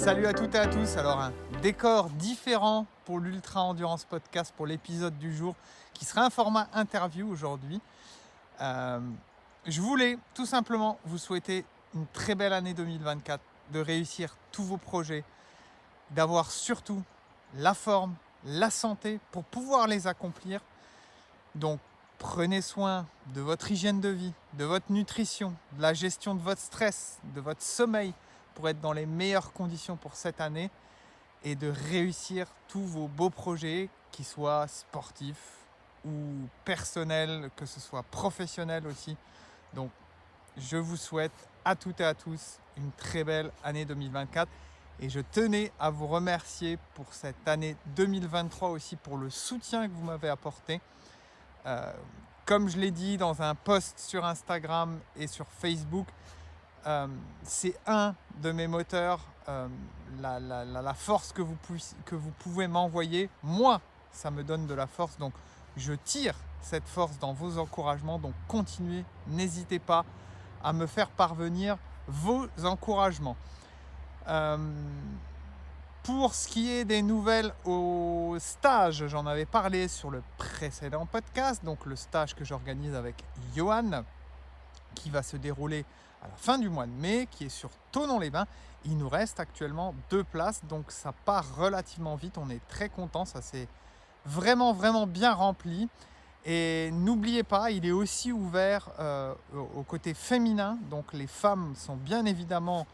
Salut à toutes et à tous. Alors, un décor différent pour l'Ultra Endurance Podcast pour l'épisode du jour qui sera un format interview aujourd'hui. Euh, je voulais tout simplement vous souhaiter une très belle année 2024, de réussir tous vos projets, d'avoir surtout la forme, la santé pour pouvoir les accomplir. Donc, prenez soin de votre hygiène de vie, de votre nutrition, de la gestion de votre stress, de votre sommeil pour être dans les meilleures conditions pour cette année et de réussir tous vos beaux projets, qu'ils soient sportifs ou personnels, que ce soit professionnel aussi. Donc, je vous souhaite à toutes et à tous une très belle année 2024 et je tenais à vous remercier pour cette année 2023 aussi pour le soutien que vous m'avez apporté. Euh, Comme je l'ai dit dans un post sur Instagram et sur Facebook, c'est un de mes moteurs, la force que vous pouvez m'envoyer. Moi, ça me donne de la force, donc je tire cette force dans vos encouragements. Donc continuez, n'hésitez pas à me faire parvenir vos encouragements. Pour ce qui est des nouvelles au stage, j'en avais parlé sur le précédent podcast, donc le stage que j'organise avec Johan, qui va se dérouler à la fin du mois de mai, qui est sur Thonon-les-Bains. Il nous reste actuellement 2 places, donc ça part relativement vite. On est très content, ça s'est vraiment bien rempli. Et n'oubliez pas, il est aussi ouvert au côté féminin, donc les femmes sont bien évidemment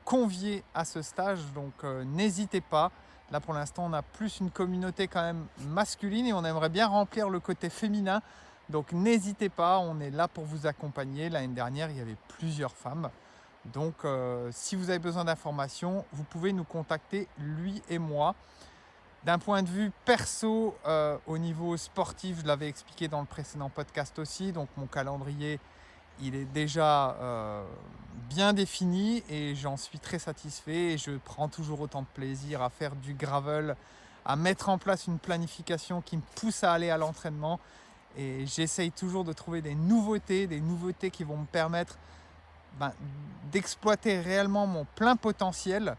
conviées à ce stage, donc n'hésitez pas. Là pour l'instant on a plus une communauté quand même masculine et on aimerait bien remplir le côté féminin. Donc n'hésitez pas, on est là pour vous accompagner. L'année dernière, il y avait plusieurs femmes. Donc si vous avez besoin d'informations, vous pouvez nous contacter, lui et moi. D'un point de vue perso, au niveau sportif, je l'avais expliqué dans le précédent podcast aussi. Donc mon calendrier, il est déjà bien défini et j'en suis très satisfait. Et je prends toujours autant de plaisir à faire du gravel, à mettre en place une planification qui me pousse à aller à l'entraînement. Et j'essaye toujours de trouver des nouveautés qui vont me permettre d'exploiter réellement mon plein potentiel.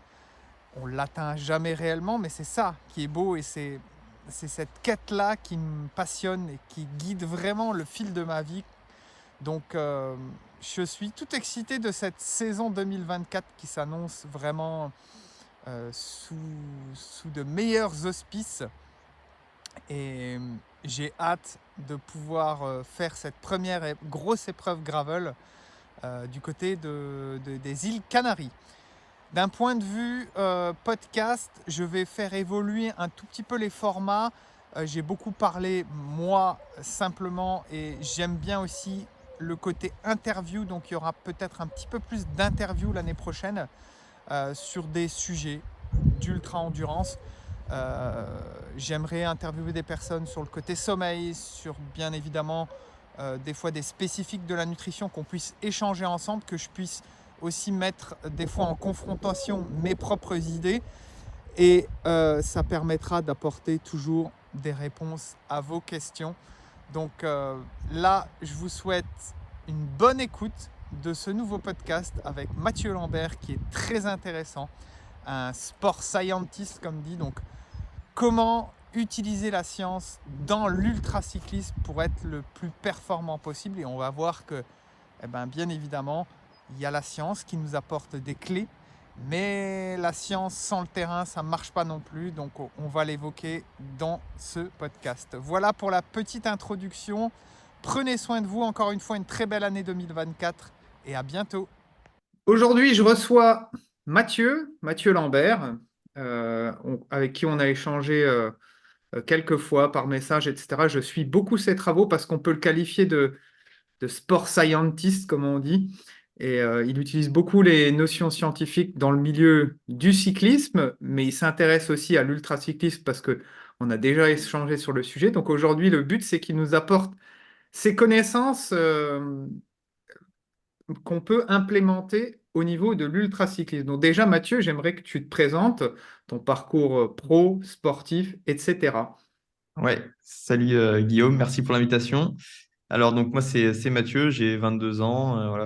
On ne l'atteint jamais réellement, mais c'est ça qui est beau et c'est cette quête-là qui me passionne et qui guide vraiment le fil de ma vie. Donc je suis tout excité de cette saison 2024 qui s'annonce vraiment sous de meilleurs auspices. Et j'ai hâte de pouvoir faire cette première grosse épreuve gravel du côté des îles Canaries. D'un point de vue podcast, je vais faire évoluer un tout petit peu les formats. J'ai beaucoup parlé, moi, simplement, et j'aime bien aussi le côté interview. Donc, il y aura peut-être un petit peu plus d'interviews l'année prochaine sur des sujets d'ultra-endurance. J'aimerais interviewer des personnes sur le côté sommeil, sur bien évidemment des fois des spécifiques de la nutrition, qu'on puisse échanger ensemble, que je puisse aussi mettre des fois en confrontation mes propres idées et ça permettra d'apporter toujours des réponses à vos questions. Donc là, je vous souhaite une bonne écoute de ce nouveau podcast avec Mathieu Lambert qui est très intéressant, un sport scientist comme dit, donc comment utiliser la science dans l'ultracyclisme pour être le plus performant possible. Et on va voir que, bien évidemment, il y a la science qui nous apporte des clés, mais la science sans le terrain, ça ne marche pas non plus. Donc on va l'évoquer dans ce podcast. Voilà pour la petite introduction. Prenez soin de vous. Encore une fois, une très belle année 2024 et à bientôt. Aujourd'hui, je reçois Mathieu Lambert, avec qui on a échangé quelques fois par message, etc. Je suis beaucoup ses travaux parce qu'on peut le qualifier de sport scientist, comme on dit. Et il utilise beaucoup les notions scientifiques dans le milieu du cyclisme, mais il s'intéresse aussi à l'ultracyclisme parce qu'on a déjà échangé sur le sujet. Donc aujourd'hui, le but, c'est qu'il nous apporte ces connaissances qu'on peut implémenter au niveau de l'ultracyclisme. Donc déjà, Mathieu, j'aimerais que tu te présentes ton parcours pro, sportif, etc. Ouais, salut Guillaume, merci pour l'invitation. Alors donc moi c'est Mathieu, j'ai 22 ans, voilà,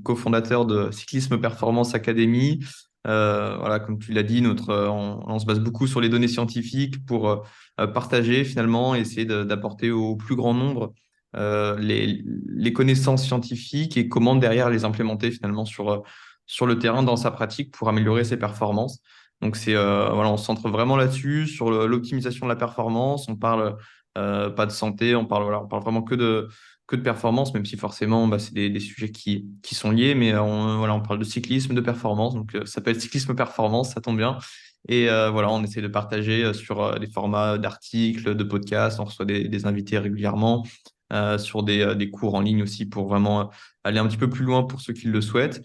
cofondateur de Cyclisme Performance Academy. Voilà, comme tu l'as dit, on se base beaucoup sur les données scientifiques pour partager finalement, essayer d'apporter au plus grand nombre les connaissances scientifiques et comment derrière les implémenter finalement sur le terrain dans sa pratique pour améliorer ses performances. Donc voilà, on se centre vraiment là-dessus, sur l'optimisation de la performance. On parle pas de santé, on parle vraiment que de performance, même si forcément bah, c'est des sujets qui sont liés, mais voilà, on parle de cyclisme, de performance, donc ça s'appelle cyclisme performance, ça tombe bien. Et voilà, on essaie de partager sur des formats d'articles, de podcasts, on reçoit des invités régulièrement, sur des cours en ligne aussi pour vraiment aller un petit peu plus loin pour ceux qui le souhaitent.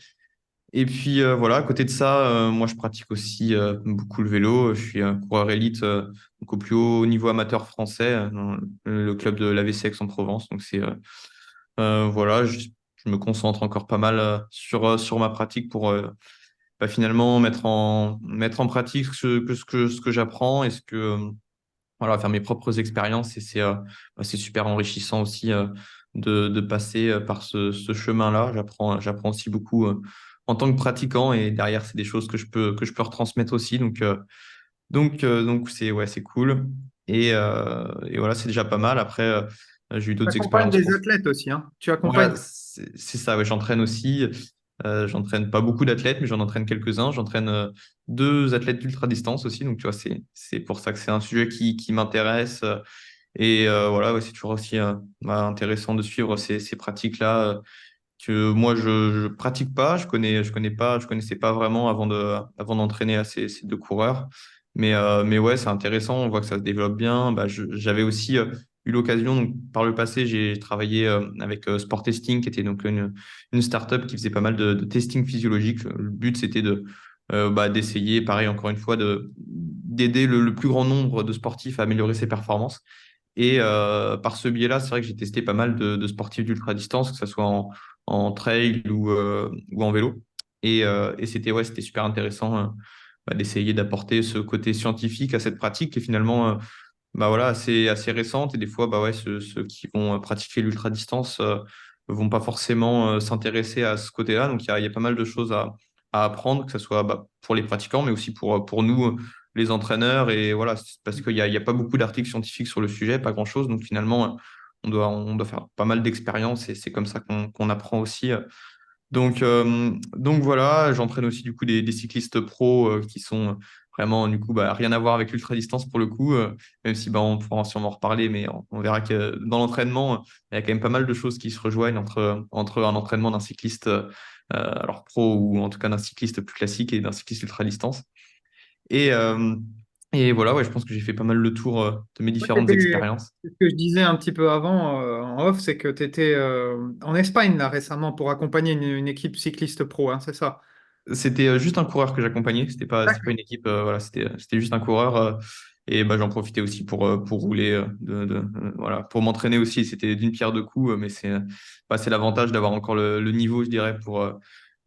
Et puis voilà, à côté de ça, moi je pratique aussi beaucoup le vélo. Je suis un coureur élite donc au plus haut niveau amateur français dans le club de l'AVC Aix-en-Provence. Donc voilà, je me concentre encore pas mal sur ma pratique pour bah, finalement mettre en pratique ce que j'apprends et voilà, faire mes propres expériences. Et c'est super enrichissant aussi de passer par ce chemin-là. J'apprends aussi beaucoup en tant que pratiquant et derrière, c'est des choses que je peux retransmettre aussi. Donc c'est ouais, c'est cool. Et voilà, c'est déjà pas mal. Après, j'ai eu Tu d'autres accompagnes expériences. des athlètes aussi, hein. Tu accompagnes. Voilà, c'est ça, ouais, j'entraîne aussi. J'entraîne pas beaucoup d'athlètes, mais j'en entraîne quelques-uns. J'entraîne deux athlètes d'ultra-distance aussi. Donc, tu vois, c'est pour ça que c'est un sujet qui m'intéresse. Et voilà, ouais, c'est toujours aussi bah, intéressant de suivre ces pratiques-là que moi, je pratique pas. Je connaissais pas vraiment avant d'entraîner là, ces deux coureurs. Mais ouais, c'est intéressant. On voit que ça se développe bien. Bah, j'avais aussi eu l'occasion, donc, par le passé, j'ai travaillé avec Sport Testing, qui était donc une startup qui faisait pas mal de testing physiologique. Le but, c'était bah, d'essayer, pareil, encore une fois, d'aider le plus grand nombre de sportifs à améliorer ses performances. Et par ce biais-là, c'est vrai que j'ai testé pas mal de sportifs d'ultra-distance, que ce soit en trail ou en vélo. Et c'était super intéressant bah, d'essayer d'apporter ce côté scientifique à cette pratique qui est finalement bah, voilà, assez récente. Et des fois, bah, ouais, ceux qui vont pratiquer l'ultra-distance vont pas forcément s'intéresser à ce côté-là. Donc il y a pas mal de choses à apprendre, que ce soit bah, pour les pratiquants, mais aussi pour nous, les entraîneurs. Et voilà, c'est parce qu'il y a pas beaucoup d'articles scientifiques sur le sujet, pas grand-chose. Donc finalement, on doit faire pas mal d'expériences et c'est comme ça qu'on apprend aussi. Donc voilà, j'entraîne aussi du coup des cyclistes pros qui sont vraiment du coup bah, rien à voir avec l'ultra-distance pour le coup, même si bah, on pourra sûrement en reparler, mais on verra que dans l'entraînement, il y a quand même pas mal de choses qui se rejoignent entre un entraînement d'un cycliste alors pro ou en tout cas d'un cycliste plus classique et d'un cycliste ultra-distance. Et, euh, et voilà, ouais, je pense que j'ai fait pas mal le tour de mes Ouais, différentes expériences. ce que je disais un petit peu avant en off, c'est que tu étais en Espagne là récemment pour accompagner une équipe cycliste pro, hein, c'est ça? C'était juste un coureur que j'accompagnais. C'était pas D'accord. une équipe. Voilà, c'était juste un coureur. Et bah, j'en profitais aussi pour rouler, voilà, pour m'entraîner aussi. C'était d'une pierre deux coups, mais c'est l'avantage d'avoir encore le niveau, je dirais, pour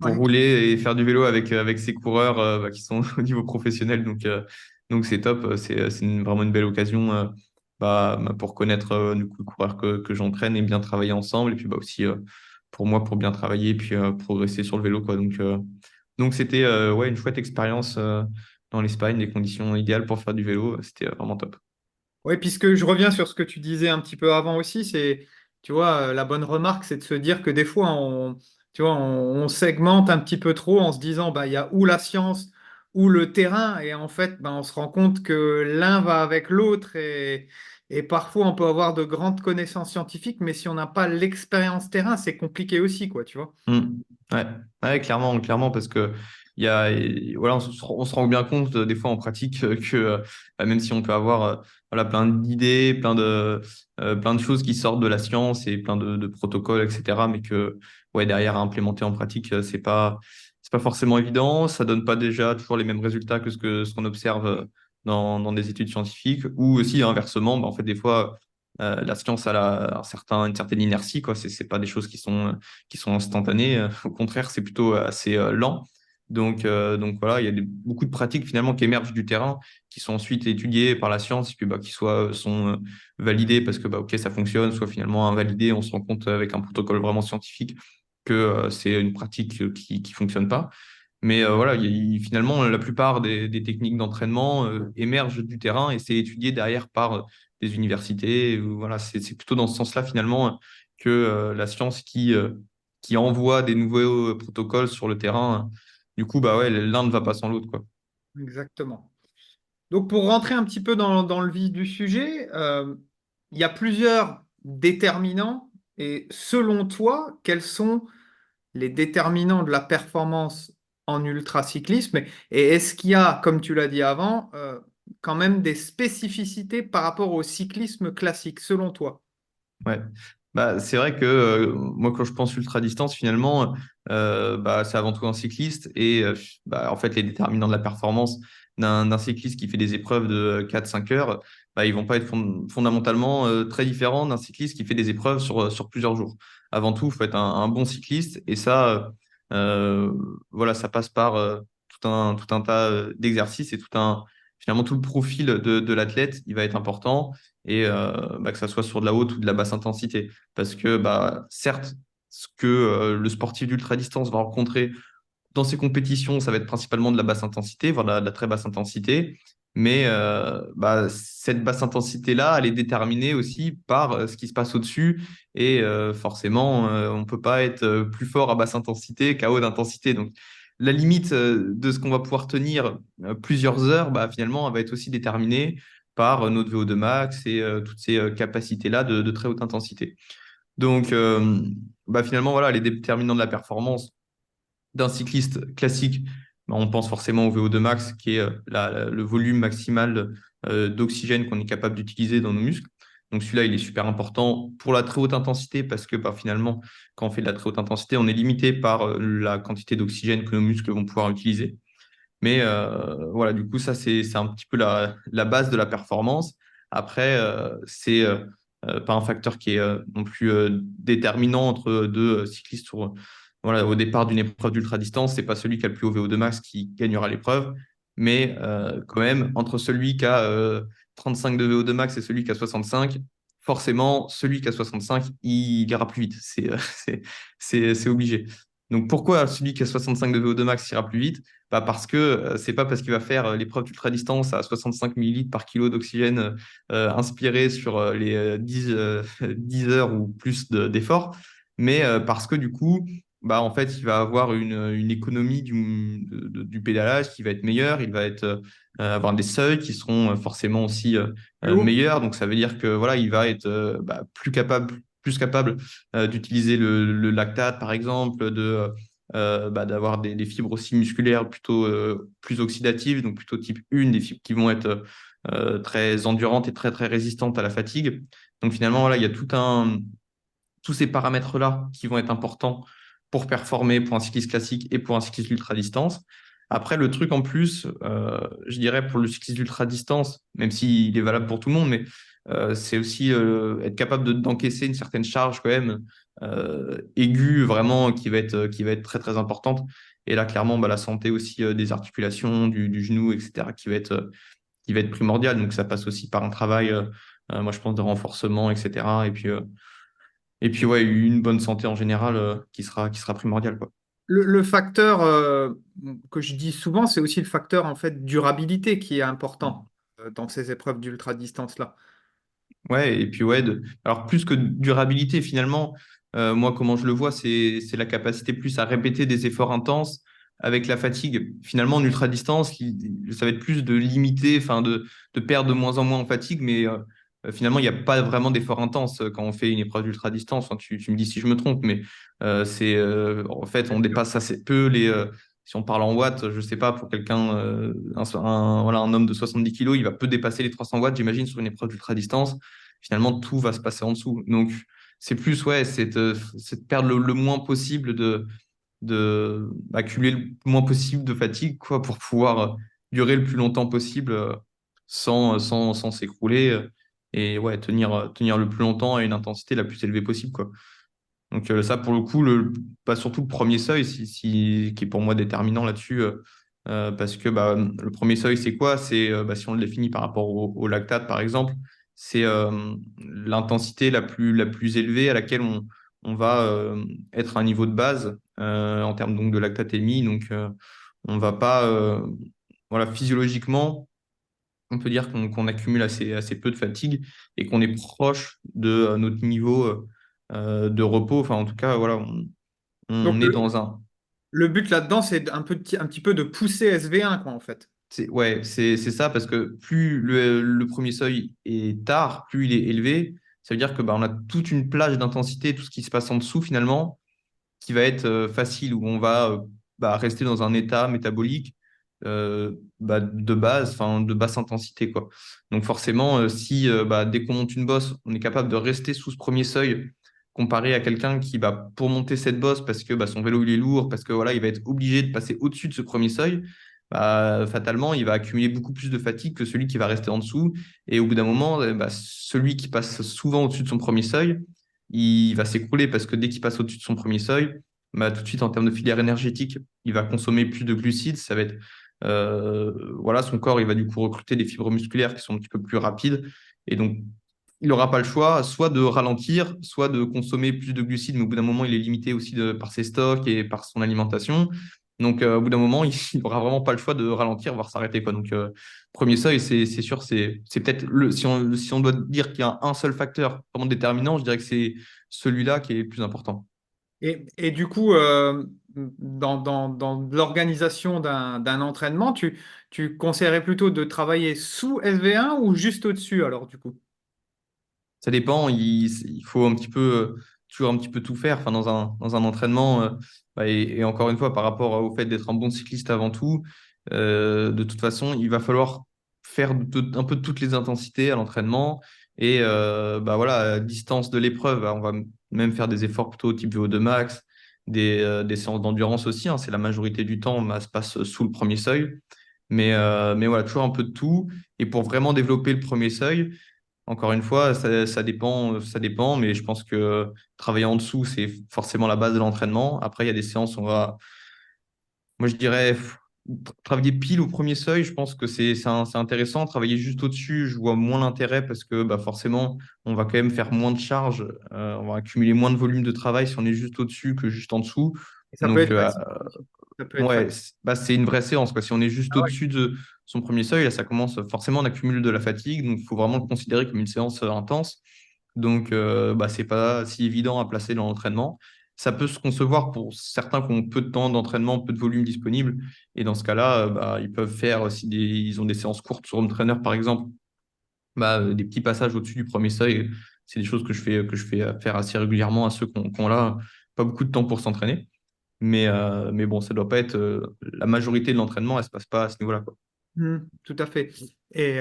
Ouais. rouler et faire du vélo avec ces coureurs bah, qui sont au niveau professionnel. Donc c'est top. Vraiment une belle occasion bah, pour connaître du coup, le coureur que j'entraîne et bien travailler ensemble. Et puis bah, aussi pour moi, pour bien travailler et puis progresser sur le vélo, quoi. Donc c'était ouais, une chouette expérience dans l'Espagne, des conditions idéales pour faire du vélo. C'était vraiment top. Oui, puisque je reviens sur ce que tu disais un petit peu avant aussi, c'est, tu vois, la bonne remarque, c'est de se dire que des fois, tu vois, on segmente un petit peu trop en se disant, bah, il y a ou la science ou le terrain, et en fait, bah, on se rend compte que l'un va avec l'autre, et parfois, on peut avoir de grandes connaissances scientifiques, mais si on n'a pas l'expérience terrain, c'est compliqué aussi, quoi, tu vois. Mm. Ouais. Ouais, clairement, parce que voilà, on se rend bien compte des fois en pratique que même si on peut avoir voilà, plein d'idées, plein de choses qui sortent de la science et plein de protocoles, etc., mais que ouais, derrière à implémenter en pratique, c'est pas forcément évident. Ça donne pas déjà toujours les mêmes résultats que ce qu'on observe dans des études scientifiques. Ou aussi inversement, bah, en fait, des fois, la science a une certaine inertie, quoi. C'est pas des choses qui sont instantanées. Au contraire, c'est plutôt assez lent. Donc voilà, il y a beaucoup de pratiques finalement qui émergent du terrain, qui sont ensuite étudiées par la science, et puis bah, qui soit sont validées parce que bah, ok, ça fonctionne, soit finalement invalidées. On se rend compte avec un protocole vraiment scientifique que c'est une pratique qui fonctionne pas. Mais voilà, finalement, la plupart des techniques d'entraînement émergent du terrain et c'est étudié derrière par des universités. Voilà, c'est plutôt dans ce sens-là, finalement, que la science qui envoie des nouveaux protocoles sur le terrain. Du coup, bah ouais, l'un ne va pas sans l'autre, quoi. Exactement. Donc, pour rentrer un petit peu dans le vif du sujet, il y a plusieurs déterminants. Et selon toi, quels sont les déterminants de la performance en ultracyclisme? Et est-ce qu'il y a, comme tu l'as dit avant, quand même des spécificités par rapport au cyclisme classique, selon toi? Ouais. Bah, c'est vrai que moi, quand je pense ultra-distance, finalement, bah, c'est avant tout un cycliste. Et bah, en fait, les déterminants de la performance d'un cycliste qui fait des épreuves de 4-5 heures, bah, ils vont pas être fondamentalement très différents d'un cycliste qui fait des épreuves sur plusieurs jours. Avant tout, il faut être un bon cycliste. Et ça, euh, voilà, ça passe par tout un tas d'exercices et finalement, tout le profil de l'athlète, il va être important et bah, que ça soit sur de la haute ou de la basse intensité. Parce que bah, certes, ce que le sportif d'ultra-distance va rencontrer dans ses compétitions, ça va être principalement de la basse intensité, voire de la très basse intensité. Mais bah, cette basse intensité-là, elle est déterminée aussi par ce qui se passe au-dessus. Et forcément, on ne peut pas être plus fort à basse intensité qu'à haute intensité. Donc, la limite de ce qu'on va pouvoir tenir plusieurs heures, bah, finalement, elle va être aussi déterminée par notre VO2 max et toutes ces capacités-là de très haute intensité. Donc, bah, finalement, voilà, les déterminants de la performance d'un cycliste classique, bah, on pense forcément au VO2 max, qui est le volume maximal d'oxygène qu'on est capable d'utiliser dans nos muscles. Donc celui-là, il est super important pour la très haute intensité parce que bah, finalement, quand on fait de la très haute intensité, on est limité par la quantité d'oxygène que nos muscles vont pouvoir utiliser. Mais voilà, du coup, ça, c'est un petit peu la base de la performance. Après, c'est pas un facteur qui est non plus déterminant entre deux cyclistes voilà, au départ d'une épreuve d'ultra-distance. C'est pas celui qui a le plus haut VO2 max qui gagnera l'épreuve. Mais quand même, entre celui qui a 35 de VO2 max et celui qui a 65, forcément, celui qui a 65, il ira plus vite. C'est obligé. Donc pourquoi celui qui a 65 de VO2 max ira plus vite? Bah parce que c'est pas parce qu'il va faire l'épreuve d'ultra-distance à 65 millilitres par kilo d'oxygène inspiré sur les 10 heures ou plus d'efforts, mais parce que du coup, bah, en fait, il va avoir une économie du pédalage qui va être meilleure, il va avoir des seuils qui seront forcément aussi Plus haut? meilleurs, donc ça veut dire que voilà, il va être bah, plus capable d'utiliser le lactate, par exemple, bah, d'avoir des fibres aussi musculaires plutôt plus oxydatives, donc plutôt type 1, des fibres qui vont être très endurantes et très, très résistantes à la fatigue. Donc finalement, voilà, il y a tous ces paramètres-là qui vont être importants pour performer pour un cycliste classique et pour un cycliste ultra-distance. Après, le truc en plus, je dirais pour le cycliste ultra-distance, même s'il est valable pour tout le monde, mais c'est aussi être capable d'encaisser une certaine charge quand même aiguë, vraiment, qui va être très, très importante. Et là, clairement, bah, la santé aussi des articulations, du genou, etc., qui va être primordiale. Donc, ça passe aussi par un travail, moi, je pense, de renforcement, etc. Et puis, ouais, une bonne santé en général qui sera primordiale, quoi. Le facteur que je dis souvent, c'est aussi le facteur en fait durabilité qui est important dans ces épreuves d'ultra-distance-là. Ouais, et puis, ouais, alors plus que durabilité, finalement, moi, comment je le vois, c'est la capacité plus à répéter des efforts intenses avec la fatigue. Finalement, en ultra-distance, ça va être plus de limiter, enfin, de perdre de moins en moins en fatigue, mais finalement, il n'y a pas vraiment d'effort intense quand on fait une épreuve d'ultra-distance. Enfin, tu me dis si je me trompe, mais en fait, on dépasse assez peu si on parle en watts, je sais pas, pour quelqu'un, voilà, un homme de 70 kilos, il va peu dépasser les 300 watts, j'imagine, sur une épreuve d'ultra-distance. Finalement, tout va se passer en dessous. Donc, c'est plus, ouais, c'est de perdre le moins possible, accumuler le moins possible de fatigue, quoi, pour pouvoir durer le plus longtemps possible sans s'écrouler et ouais, tenir le plus longtemps à une intensité la plus élevée possible, quoi. Donc ça, pour le coup, pas surtout le premier seuil, qui est pour moi déterminant là-dessus, parce que bah, le premier seuil, c'est quoi? C'est bah, si on le définit par rapport au lactate, par exemple, c'est l'intensité la plus élevée à laquelle on va être à un niveau de base en termes donc, de lactatémie. Donc On va pas, voilà, physiologiquement, on peut dire qu'on accumule assez peu de fatigue et qu'on est proche de notre niveau de repos. Enfin, en tout cas, voilà, Donc on est dans un. le but là-dedans, c'est un petit peu de pousser SV1, quoi, en fait. Ouais, c'est ça, parce que plus le premier seuil est tard, plus il est élevé. Ça veut dire que bah, on a toute une plage d'intensité, tout ce qui se passe en dessous finalement, qui va être facile, où on va bah, rester dans un état métabolique bah, de base, enfin de basse intensité, quoi. Donc forcément, si bah, dès qu'on monte une bosse, on est capable de rester sous ce premier seuil, comparé à quelqu'un qui, bah, pour monter cette bosse, parce que bah, son vélo il est lourd, parce que voilà, il va être obligé de passer au-dessus de ce premier seuil, bah, fatalement, il va accumuler beaucoup plus de fatigue que celui qui va rester en dessous. Et au bout d'un moment, bah, celui qui passe souvent au-dessus de son premier seuil, il va s'écrouler parce que dès qu'il passe au-dessus de son premier seuil, bah, tout de suite en termes de filière énergétique, il va consommer plus de glucides. Ça va être, voilà, son corps, il va du coup recruter des fibres musculaires qui sont un petit peu plus rapides. Et donc, il n'aura pas le choix, soit de ralentir, soit de consommer plus de glucides, mais au bout d'un moment, il est limité aussi par ses stocks et par son alimentation. Donc, au bout d'un moment, il n'aura vraiment pas le choix de ralentir, voire s'arrêter, quoi. Donc, premier seuil, c'est sûr, c'est peut-être si on doit dire qu'il y a un seul facteur vraiment déterminant, je dirais que c'est celui-là qui est le plus important. Et du coup, dans l'organisation d'un entraînement, tu conseillerais plutôt de travailler sous SV1 ou juste au-dessus, alors, du coup? Ça dépend, il faut un petit peu, toujours un petit peu tout faire, enfin, dans un entraînement. Bah, et encore une fois, par rapport au fait d'être un bon cycliste avant tout, de toute façon, il va falloir faire un peu de toutes les intensités à l'entraînement. Et bah, voilà, à distance de l'épreuve, bah, on va même faire des efforts plutôt type VO2 max, des séances d'endurance aussi, hein. C'est la majorité du temps, bah, se passe sous le premier seuil. Mais voilà, toujours un peu de tout. Et pour vraiment développer le premier seuil, encore une fois, ça dépend, mais je pense que travailler en dessous, c'est forcément la base de l'entraînement. Après, il y a des séances, moi je dirais, travailler pile au premier seuil, je pense que c'est intéressant. Travailler juste au-dessus, je vois moins l'intérêt parce que bah, forcément, on va quand même faire moins de charges, on va accumuler moins de volume de travail si on est juste au-dessus que juste en dessous. Et ça peut Donc, être facile. Ça peut être ouais, facile. bah, c'est une vraie séance, quoi. Si on est juste Ah ouais. au-dessus de son premier seuil, là, ça commence forcément, on accumule de la fatigue, donc il faut vraiment le considérer comme une séance intense. Donc, bah, c'est pas si évident à placer dans l'entraînement. Ça peut se concevoir pour certains qui ont peu de temps d'entraînement, peu de volume disponible. Et dans ce cas-là, bah, ils peuvent faire, si ils ont des séances courtes sur home trainer, par exemple, bah, des petits passages au-dessus du premier seuil. C'est des choses que je fais faire assez régulièrement à ceux qui ont là pas beaucoup de temps pour s'entraîner. Mais bon, ça doit pas être la majorité de l'entraînement, elle se passe pas à ce niveau-là, quoi. Tout à fait. Et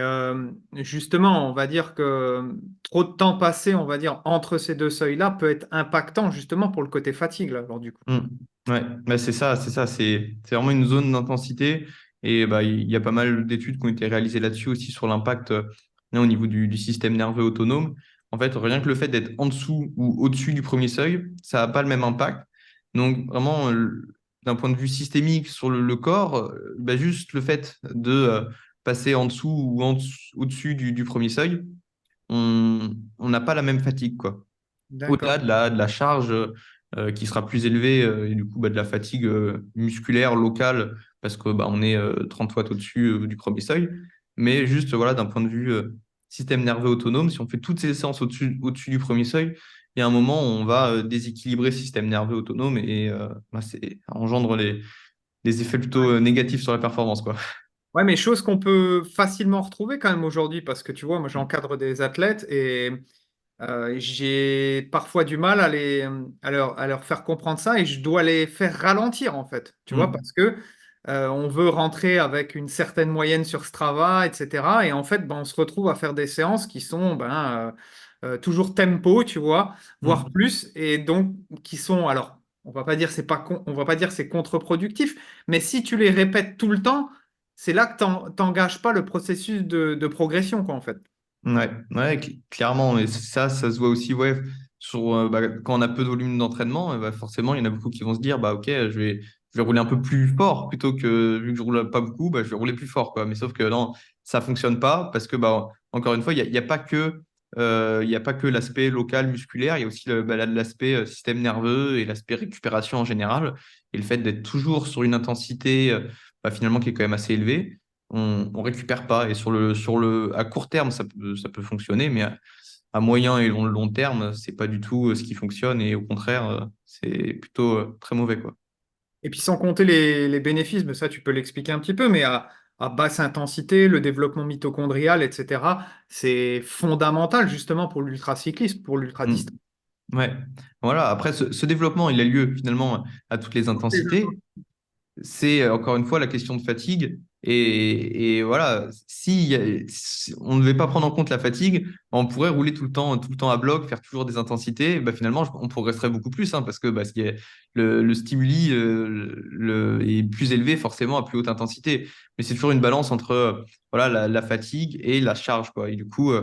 justement, on va dire que trop de temps passé, on va dire, entre ces deux seuils-là peut être impactant justement pour le côté fatigue, là, alors du coup. Mm. Ouais, bah, c'est ça, c'est ça. C'est vraiment une zone d'intensité. Et bah, il y a pas mal d'études qui ont été réalisées là-dessus aussi sur l'impact là, au niveau du système nerveux autonome. En fait, rien que le fait d'être en dessous ou au-dessus du premier seuil, ça n'a pas le même impact. Donc, vraiment, d'un point de vue systémique sur le corps, bah, juste le fait de passer en dessous ou au-dessus du premier seuil, on n'a pas la même fatigue, quoi. Au-delà D'accord. de la charge qui sera plus élevée et du coup bah, de la fatigue musculaire locale parce que bah, on est 30 watts au-dessus du premier seuil. Mais juste voilà, d'un point de vue système nerveux autonome, si on fait toutes ces séances au-dessus du premier seuil, il y a un moment où on va déséquilibrer le système nerveux autonome et bah, ça engendre des effets plutôt négatifs sur la performance, quoi. Ouais, mais chose qu'on peut facilement retrouver quand même aujourd'hui, parce que tu vois, moi j'encadre des athlètes et j'ai parfois du mal à leur faire comprendre ça et je dois les faire ralentir en fait, tu vois, Mm. parce que on veut rentrer avec une certaine moyenne sur Strava, etc. Et en fait, ben, on se retrouve à faire des séances qui sont toujours tempo, tu vois, voire Mm. plus, et donc qui sont, alors, on va pas dire on va pas dire c'est contre-productif, mais si tu les répètes tout le temps, c'est là que t'engages pas le processus de progression, quoi, en fait. Ouais, ouais, clairement. Et ça se voit aussi, ouais, bah, quand on a peu de volume d'entraînement, bah, forcément, il y en a beaucoup qui vont se dire, bah, ok, je vais rouler un peu plus fort plutôt que, vu que je roule pas beaucoup, bah, je vais rouler plus fort, quoi. Mais sauf que non, ça fonctionne pas parce que, bah, encore une fois, il y a pas que, l'aspect local musculaire, il y a aussi l'aspect système nerveux et l'aspect récupération en général. Et le fait d'être toujours sur une intensité finalement qui est quand même assez élevé, on récupère pas. Et à court terme, ça peut fonctionner, mais à moyen et long terme, c'est pas du tout ce qui fonctionne. Et au contraire, c'est plutôt très mauvais, quoi. Et puis sans compter les bénéfices, mais ça tu peux l'expliquer un petit peu, mais à basse intensité, le développement mitochondrial, etc., c'est fondamental justement pour l'ultracyclisme, pour Mm. l'ultradistance. Ouais. Voilà. Après, ce développement, il a lieu finalement à toutes les intensités. C'est encore une fois la question de fatigue. Et voilà, si on ne devait pas prendre en compte la fatigue, on pourrait rouler tout le temps à bloc, faire toujours des intensités. Bah, finalement, on progresserait beaucoup plus, hein, parce que bah, le stimuli est plus élevé forcément à plus haute intensité. Mais c'est toujours une balance entre voilà, la fatigue et la charge, quoi. Et du coup,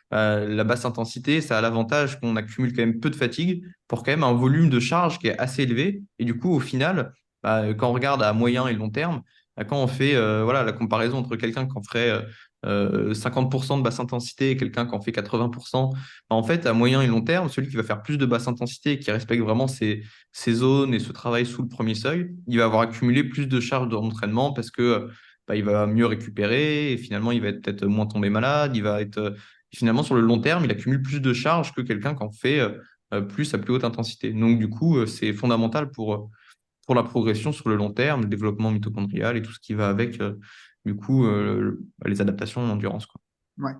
la basse intensité, ça a l'avantage qu'on accumule quand même peu de fatigue pour quand même un volume de charge qui est assez élevé. Et du coup, au final, quand on regarde à moyen et long terme, quand on fait voilà, la comparaison entre quelqu'un qui en ferait 50% de basse intensité et quelqu'un qui en fait 80%, en fait, à moyen et long terme, celui qui va faire plus de basse intensité et qui respecte vraiment ses zones et ce travail sous le premier seuil, il va avoir accumulé plus de charges d'entraînement parce que il va mieux récupérer et finalement, il va être peut-être moins tombé malade. Il va être, finalement, sur le long terme, il accumule plus de charges que quelqu'un qui en fait plus à plus haute intensité. Donc, du coup, c'est fondamental pour la progression sur le long terme, le développement mitochondrial et tout ce qui va avec, les adaptations en endurance, quoi. Ouais.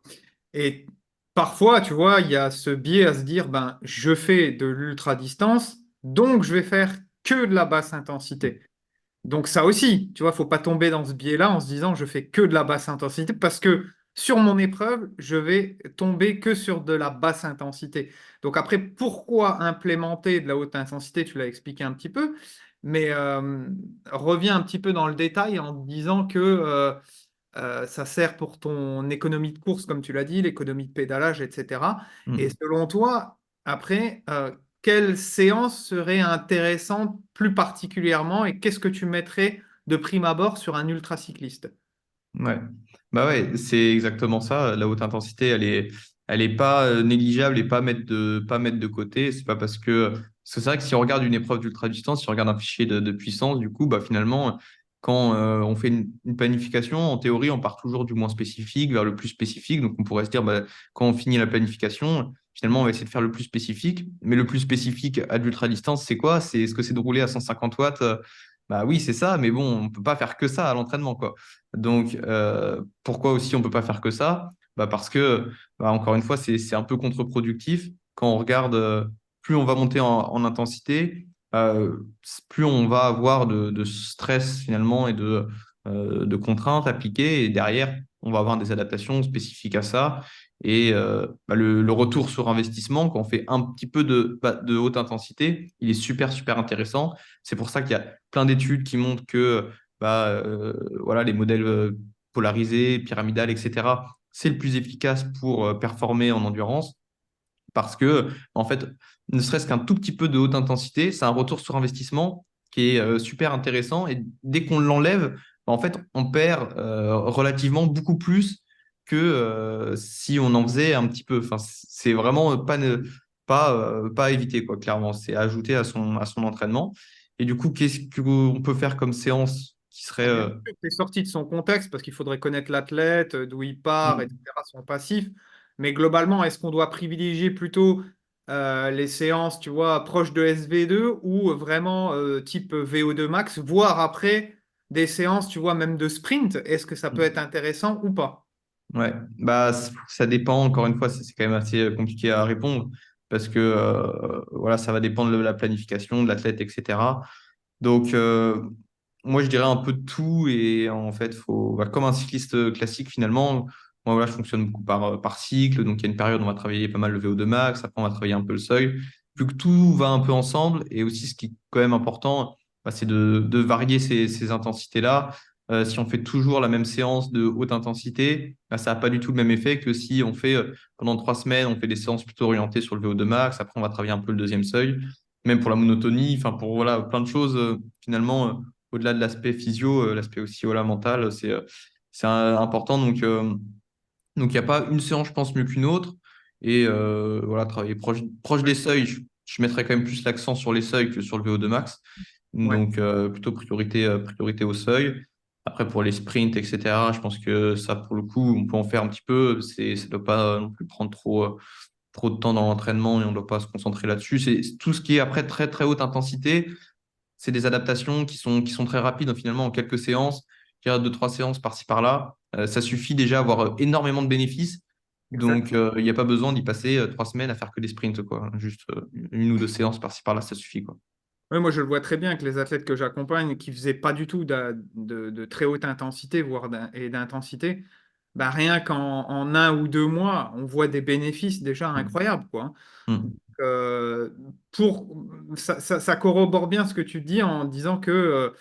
Et parfois, tu vois, il y a ce biais à se dire, ben, je fais de l'ultra-distance, donc je vais faire que de la basse intensité. Donc ça aussi, tu vois, faut pas tomber dans ce biais-là en se disant, je fais que de la basse intensité, parce que sur mon épreuve, je vais tomber que sur de la basse intensité. Donc après, pourquoi implémenter de la haute intensité? Tu l'as expliqué un petit peu, mais reviens un petit peu dans le détail en disant que ça sert pour ton économie de course, comme tu l'as dit, l'économie de pédalage, etc. Et Mm. selon toi, après, quelle séance serait intéressante plus particulièrement et qu'est-ce que tu mettrais de prime abord sur un ultracycliste? Ouais. Bah ouais, c'est exactement ça. La haute intensité, elle est pas négligeable et pas mettre de côté. C'est pas parce que c'est vrai que si on regarde une épreuve d'ultra-distance, si on regarde un fichier de puissance, du coup, bah finalement, quand on fait une planification, en théorie, on part toujours du moins spécifique vers le plus spécifique. Donc, on pourrait se dire, bah, quand on finit la planification, finalement, on va essayer de faire le plus spécifique. Mais le plus spécifique à de l'ultra-distance, c'est quoi? Est-ce que c'est de rouler à 150 watts? Bah oui, c'est ça, mais bon, on peut pas faire que ça à l'entraînement, quoi. Donc, pourquoi aussi on peut pas faire que ça? Bah parce que, bah, encore une fois, c'est un peu contre-productif. Quand on regarde, plus on va monter en intensité, plus on va avoir de stress finalement et de contraintes appliquées. Et derrière, on va avoir des adaptations spécifiques à ça. Et le retour sur investissement, quand on fait un petit peu de haute intensité, il est super, super intéressant. C'est pour ça qu'il y a plein d'études qui montrent que voilà, les modèles polarisés, pyramidales, etc., c'est le plus efficace pour performer en endurance parce que, en fait, ne serait-ce qu'un tout petit peu de haute intensité, c'est un retour sur investissement qui est super intéressant. Et dès qu'on l'enlève, en fait, on perd relativement beaucoup plus que si on en faisait un petit peu. Enfin, c'est vraiment pas à éviter, quoi, clairement. C'est à ajouter à son entraînement. Et du coup, qu'est-ce qu'on peut faire comme séance qui serait... Alors, bien sûr, c'est sorti de son contexte parce qu'il faudrait connaître l'athlète, d'où il part, hmm, etc., son passif. Mais globalement, est-ce qu'on doit privilégier plutôt les séances, tu vois, proches de SV2 ou vraiment type VO2 max, voire après des séances, tu vois, même de sprint? Est-ce que ça peut être intéressant ou pas? Ouais, bah ça dépend. Encore une fois, c'est quand même assez compliqué à répondre parce que voilà, ça va dépendre de la planification de l'athlète, etc. Donc moi, je dirais un peu de tout et en fait, comme un cycliste classique finalement. Moi, voilà, je fonctionne beaucoup par cycle. Donc il y a une période où on va travailler pas mal le VO2 max, après on va travailler un peu le seuil. Vu que tout va un peu ensemble et aussi ce qui est quand même important, bah, c'est de varier ces intensités-là. Si on fait toujours la même séance de haute intensité, bah, ça n'a pas du tout le même effet que si on fait pendant 3 semaines, on fait des séances plutôt orientées sur le VO2 max, après on va travailler un peu le deuxième seuil, même pour la monotonie, enfin pour voilà, plein de choses finalement, au-delà de l'aspect physio, l'aspect aussi voilà, mental, c'est important. Donc il n'y a pas une séance, je pense, mieux qu'une autre. Et voilà, travailler proche des Ouais. seuils, je mettrais quand même plus l'accent sur les seuils que sur le VO2 max. Ouais. Donc, plutôt priorité au seuil. Après, pour les sprints, etc., je pense que ça, pour le coup, on peut en faire un petit peu. Ça ne doit pas non plus prendre trop de temps dans l'entraînement et on ne doit pas se concentrer là-dessus. C'est tout ce qui est après très, très haute intensité. C'est des adaptations qui sont très rapides, finalement, en quelques séances. Je dirais deux, trois séances par-ci, par-là. Ça suffit déjà à avoir énormément de bénéfices. Donc, Exactement. il n'y a pas besoin d'y passer 3 semaines à faire que des sprints, quoi. Juste une ou deux séances par-ci, par-là, ça suffit, quoi. Oui, moi, je le vois très bien avec les athlètes que j'accompagne qui faisaient pas du tout de très haute intensité, voire et d'intensité. Bah, rien qu'en 1 ou 2 mois, on voit des bénéfices déjà Mm. incroyables, quoi. Mm. Euh, ça corrobore bien ce que tu dis en disant que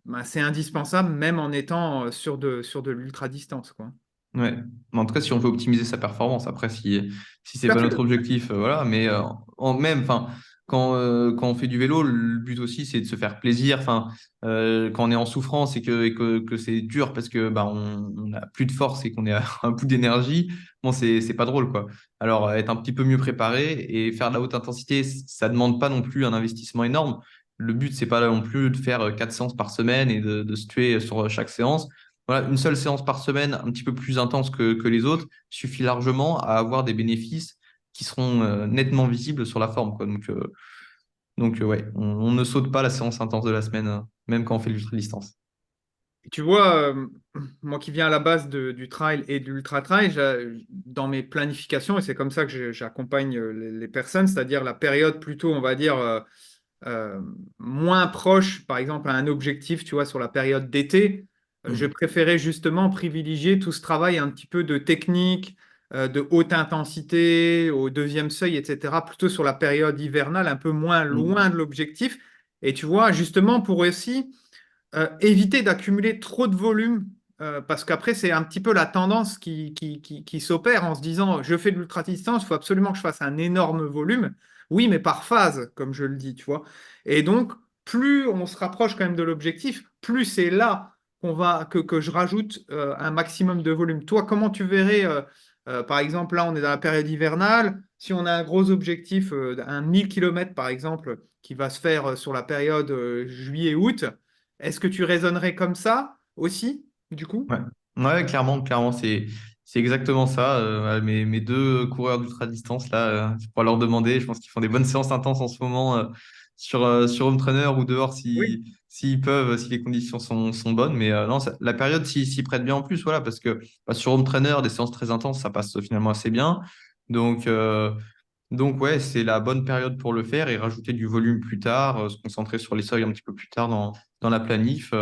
bah, c'est indispensable, même en étant sur de l'ultra-distance, quoi. Ouais. Mais en tout cas, si on veut optimiser sa performance, après, si c'est Tout à pas fait. notre objectif, voilà. Mais enfin, quand on fait du vélo, le but aussi, c'est de se faire plaisir. Enfin, quand on est en souffrance et que c'est dur parce que bah, on a plus de force et qu'on est à un bout d'énergie, bon, c'est pas drôle, quoi. Alors, être un petit peu mieux préparé et faire de la haute intensité, ça demande pas non plus un investissement énorme. Le but, c'est pas non plus de faire 4 séances par semaine et de se tuer sur chaque séance. Voilà, une seule séance par semaine, un petit peu plus intense que les autres, suffit largement à avoir des bénéfices qui seront nettement visibles sur la forme, quoi. Donc, ouais, on ne saute pas la séance intense de la semaine, même quand on fait l'ultra-distance. Tu vois, moi qui viens à la base du trail et de l'ultra-trail, dans mes planifications, et c'est comme ça que j'accompagne les personnes, c'est-à-dire la période plutôt, on va dire, euh, moins proche, par exemple, à un objectif, tu vois, sur la période d'été, je Mm. préférais justement privilégier tout ce travail un petit peu de technique, de haute intensité, au deuxième seuil, etc., plutôt sur la période hivernale, un peu moins loin Mm. de l'objectif. Et tu vois, justement, pour aussi éviter d'accumuler trop de volume, parce qu'après, c'est un petit peu la tendance qui s'opère en se disant, je fais de l'ultra-distance, il faut absolument que je fasse un énorme volume. Oui, mais par phase, comme je le dis, tu vois. Et donc, plus on se rapproche quand même de l'objectif, plus c'est là que je rajoute un maximum de volume. Toi, comment tu verrais, par exemple, là, on est dans la période hivernale, si on a un gros objectif, un 1 000 km, par exemple, qui va se faire sur la période juillet-août, est-ce que tu raisonnerais comme ça aussi, du coup? Ouais. Ouais, clairement, clairement, c'est exactement ça. Mes deux coureurs d'ultra-distance, là, je pourrais leur demander. Je pense qu'ils font des bonnes séances intenses en ce moment sur Home Trainer ou dehors Oui. s'ils peuvent, si les conditions sont bonnes. Mais non, la période s'y prête bien en plus, voilà, parce que bah, sur Home Trainer, des séances très intenses, ça passe finalement assez bien. Donc, euh, donc ouais, c'est la bonne période pour le faire et rajouter du volume plus tard, se concentrer sur les seuils un petit peu plus tard dans la planif.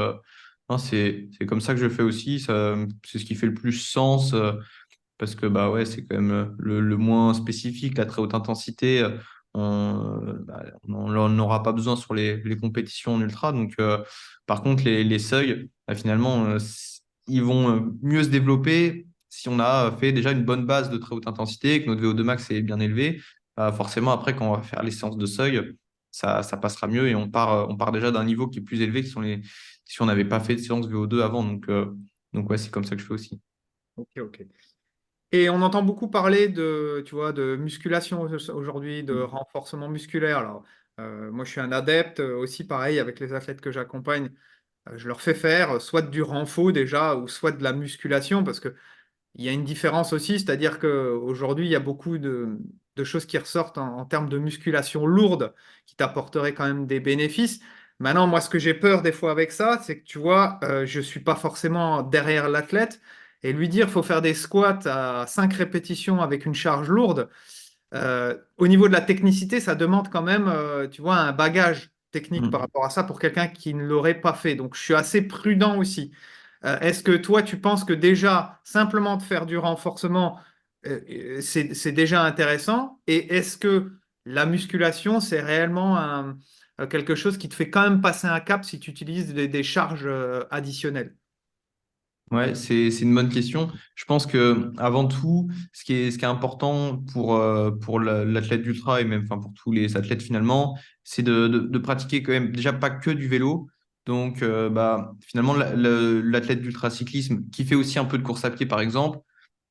Non, c'est comme ça que je fais aussi. C'est ce qui fait le plus sens parce que bah ouais, c'est quand même le moins spécifique, la très haute intensité. On n'en aura pas besoin sur les compétitions en ultra. Donc, par contre, les seuils, bah, finalement, ils vont mieux se développer si on a fait déjà une bonne base de très haute intensité, que notre VO2 max est bien élevé. Bah, forcément, après, quand on va faire les séances de seuil, ça passera mieux et on part déjà d'un niveau qui est plus élevé que si on n'avait pas fait de séance VO2 avant. Donc ouais, c'est comme ça que je fais aussi. Ok, ok. Et on entend beaucoup parler tu vois, de musculation aujourd'hui, de renforcement musculaire. Alors, moi, je suis un adepte aussi, pareil, avec les athlètes que j'accompagne. Je leur fais faire soit du renfo déjà, ou soit de la musculation, parce que il y a une différence aussi, c'est-à-dire qu'aujourd'hui, il y a beaucoup de choses qui ressortent en termes de musculation lourde qui t'apporteraient quand même des bénéfices. Maintenant, moi, ce que j'ai peur des fois avec ça, c'est que tu vois, je ne suis pas forcément derrière l'athlète et lui dire faut faire des squats à 5 répétitions avec une charge lourde. Au niveau de la technicité, ça demande quand même, tu vois, un bagage technique par Mm. rapport à ça pour quelqu'un qui ne l'aurait pas fait. Donc, je suis assez prudent aussi. Est-ce que toi, tu penses que déjà, simplement de faire du renforcement, c'est déjà intéressant? Et est-ce que la musculation, c'est réellement quelque chose qui te fait quand même passer un cap si tu utilises des charges additionnelles? Ouais, c'est une bonne question. Je pense que avant tout, ce qui est important pour l'athlète d'ultra et même enfin, pour tous les athlètes finalement, c'est de pratiquer quand même déjà pas que du vélo. Donc, bah, finalement, l'athlète d'ultracyclisme qui fait aussi un peu de course à pied, par exemple,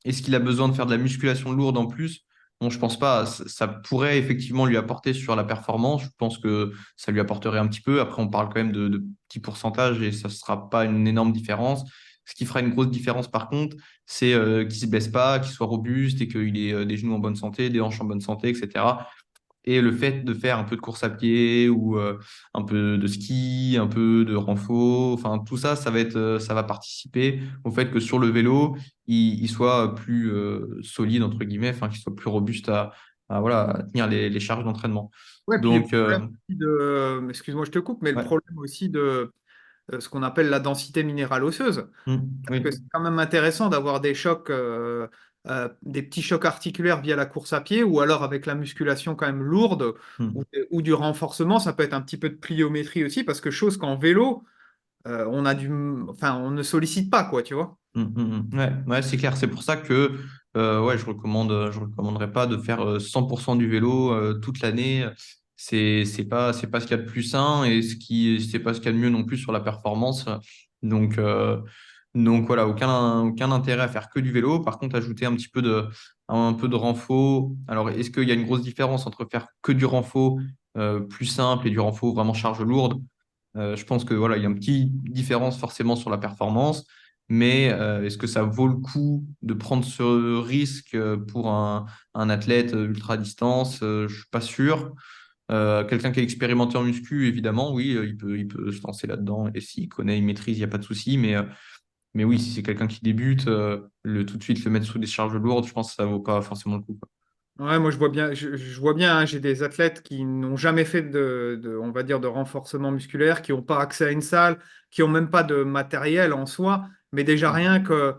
est-ce qu'il a besoin de faire de la musculation lourde en plus? bon, je pense pas. Ça pourrait effectivement lui apporter sur la performance. Je pense que ça lui apporterait un petit peu. Après, on parle quand même de petits pourcentages et ça ne sera pas une énorme différence. Ce qui fera une grosse différence, par contre, c'est qu'il ne se blesse pas, qu'il soit robuste et qu'il ait des genoux en bonne santé, des hanches en bonne santé, etc. Et le fait de faire un peu de course à pied ou un peu de ski, un peu de renfo, enfin tout ça, ça va participer au fait que sur le vélo, il soit plus solide entre guillemets, enfin qu'il soit plus robuste voilà, à tenir les charges d'entraînement. Ouais, puis le Donc problème aussi excuse-moi, je te coupe, mais le ouais. problème aussi de ce qu'on appelle la densité minérale osseuse. Parce que Oui. c'est quand même intéressant d'avoir des chocs, des petits chocs articulaires via la course à pied ou alors avec la musculation quand même lourde ou du renforcement. Ça peut être un petit peu de pliométrie aussi, parce que chose qu'en vélo, enfin, on ne sollicite pas, quoi, tu vois. Ouais, ouais, c'est clair. C'est pour ça que ouais, je recommanderais pas de faire 100% du vélo toute l'année. C'est pas ce qu'il y a de plus sain et c'est pas ce qu'il y a de mieux non plus sur la performance. Donc, euh, donc voilà, aucun intérêt à faire que du vélo. Par contre, ajouter un peu de renfo. Alors, est-ce qu'il y a une grosse différence entre faire que du renfo plus simple et du renfo vraiment charge lourde? Je pense que voilà, il y a une petite différence forcément sur la performance, mais est-ce que ça vaut le coup de prendre ce risque pour un athlète ultra distance? Je suis pas sûr. Quelqu'un qui est expérimenté en muscu, évidemment, oui, il peut se lancer là-dedans et s'il connaît, il maîtrise, il n'y a pas de souci. Mais oui, si c'est quelqu'un qui débute, tout de suite le mettre sous des charges lourdes, je pense que ça vaut pas forcément le coup, quoi. Ouais, moi je vois bien, hein, j'ai des athlètes qui n'ont jamais fait on va dire, de renforcement musculaire, qui n'ont pas accès à une salle, qui n'ont même pas de matériel en soi, mais déjà rien que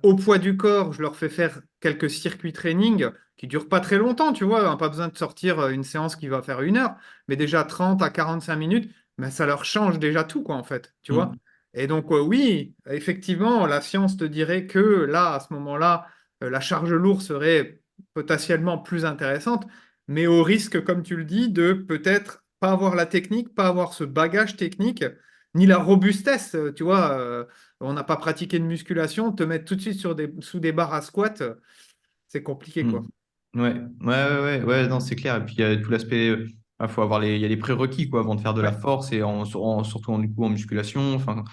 au poids du corps, je leur fais faire quelques circuits training qui durent pas très longtemps, tu vois, hein, pas besoin de sortir une séance qui va faire 1 heure, mais déjà 30 à 45 minutes, mais ça leur change déjà tout, quoi, en fait, tu vois. Mm, Et donc, oui, effectivement, la science te dirait que là, à ce moment-là, la charge lourde serait potentiellement plus intéressante, mais au risque, comme tu le dis, de peut-être pas avoir la technique, pas avoir ce bagage technique, ni la robustesse. Tu vois, on n'a pas pratiqué de musculation, te mettre tout de suite sous des barres à squat, c'est compliqué, mm. quoi. Ouais, non, c'est clair. Et puis il y a tout l'aspect, faut avoir il y a les prérequis quoi, avant de faire de la Ouais. force et surtout du coup en musculation. Enfin,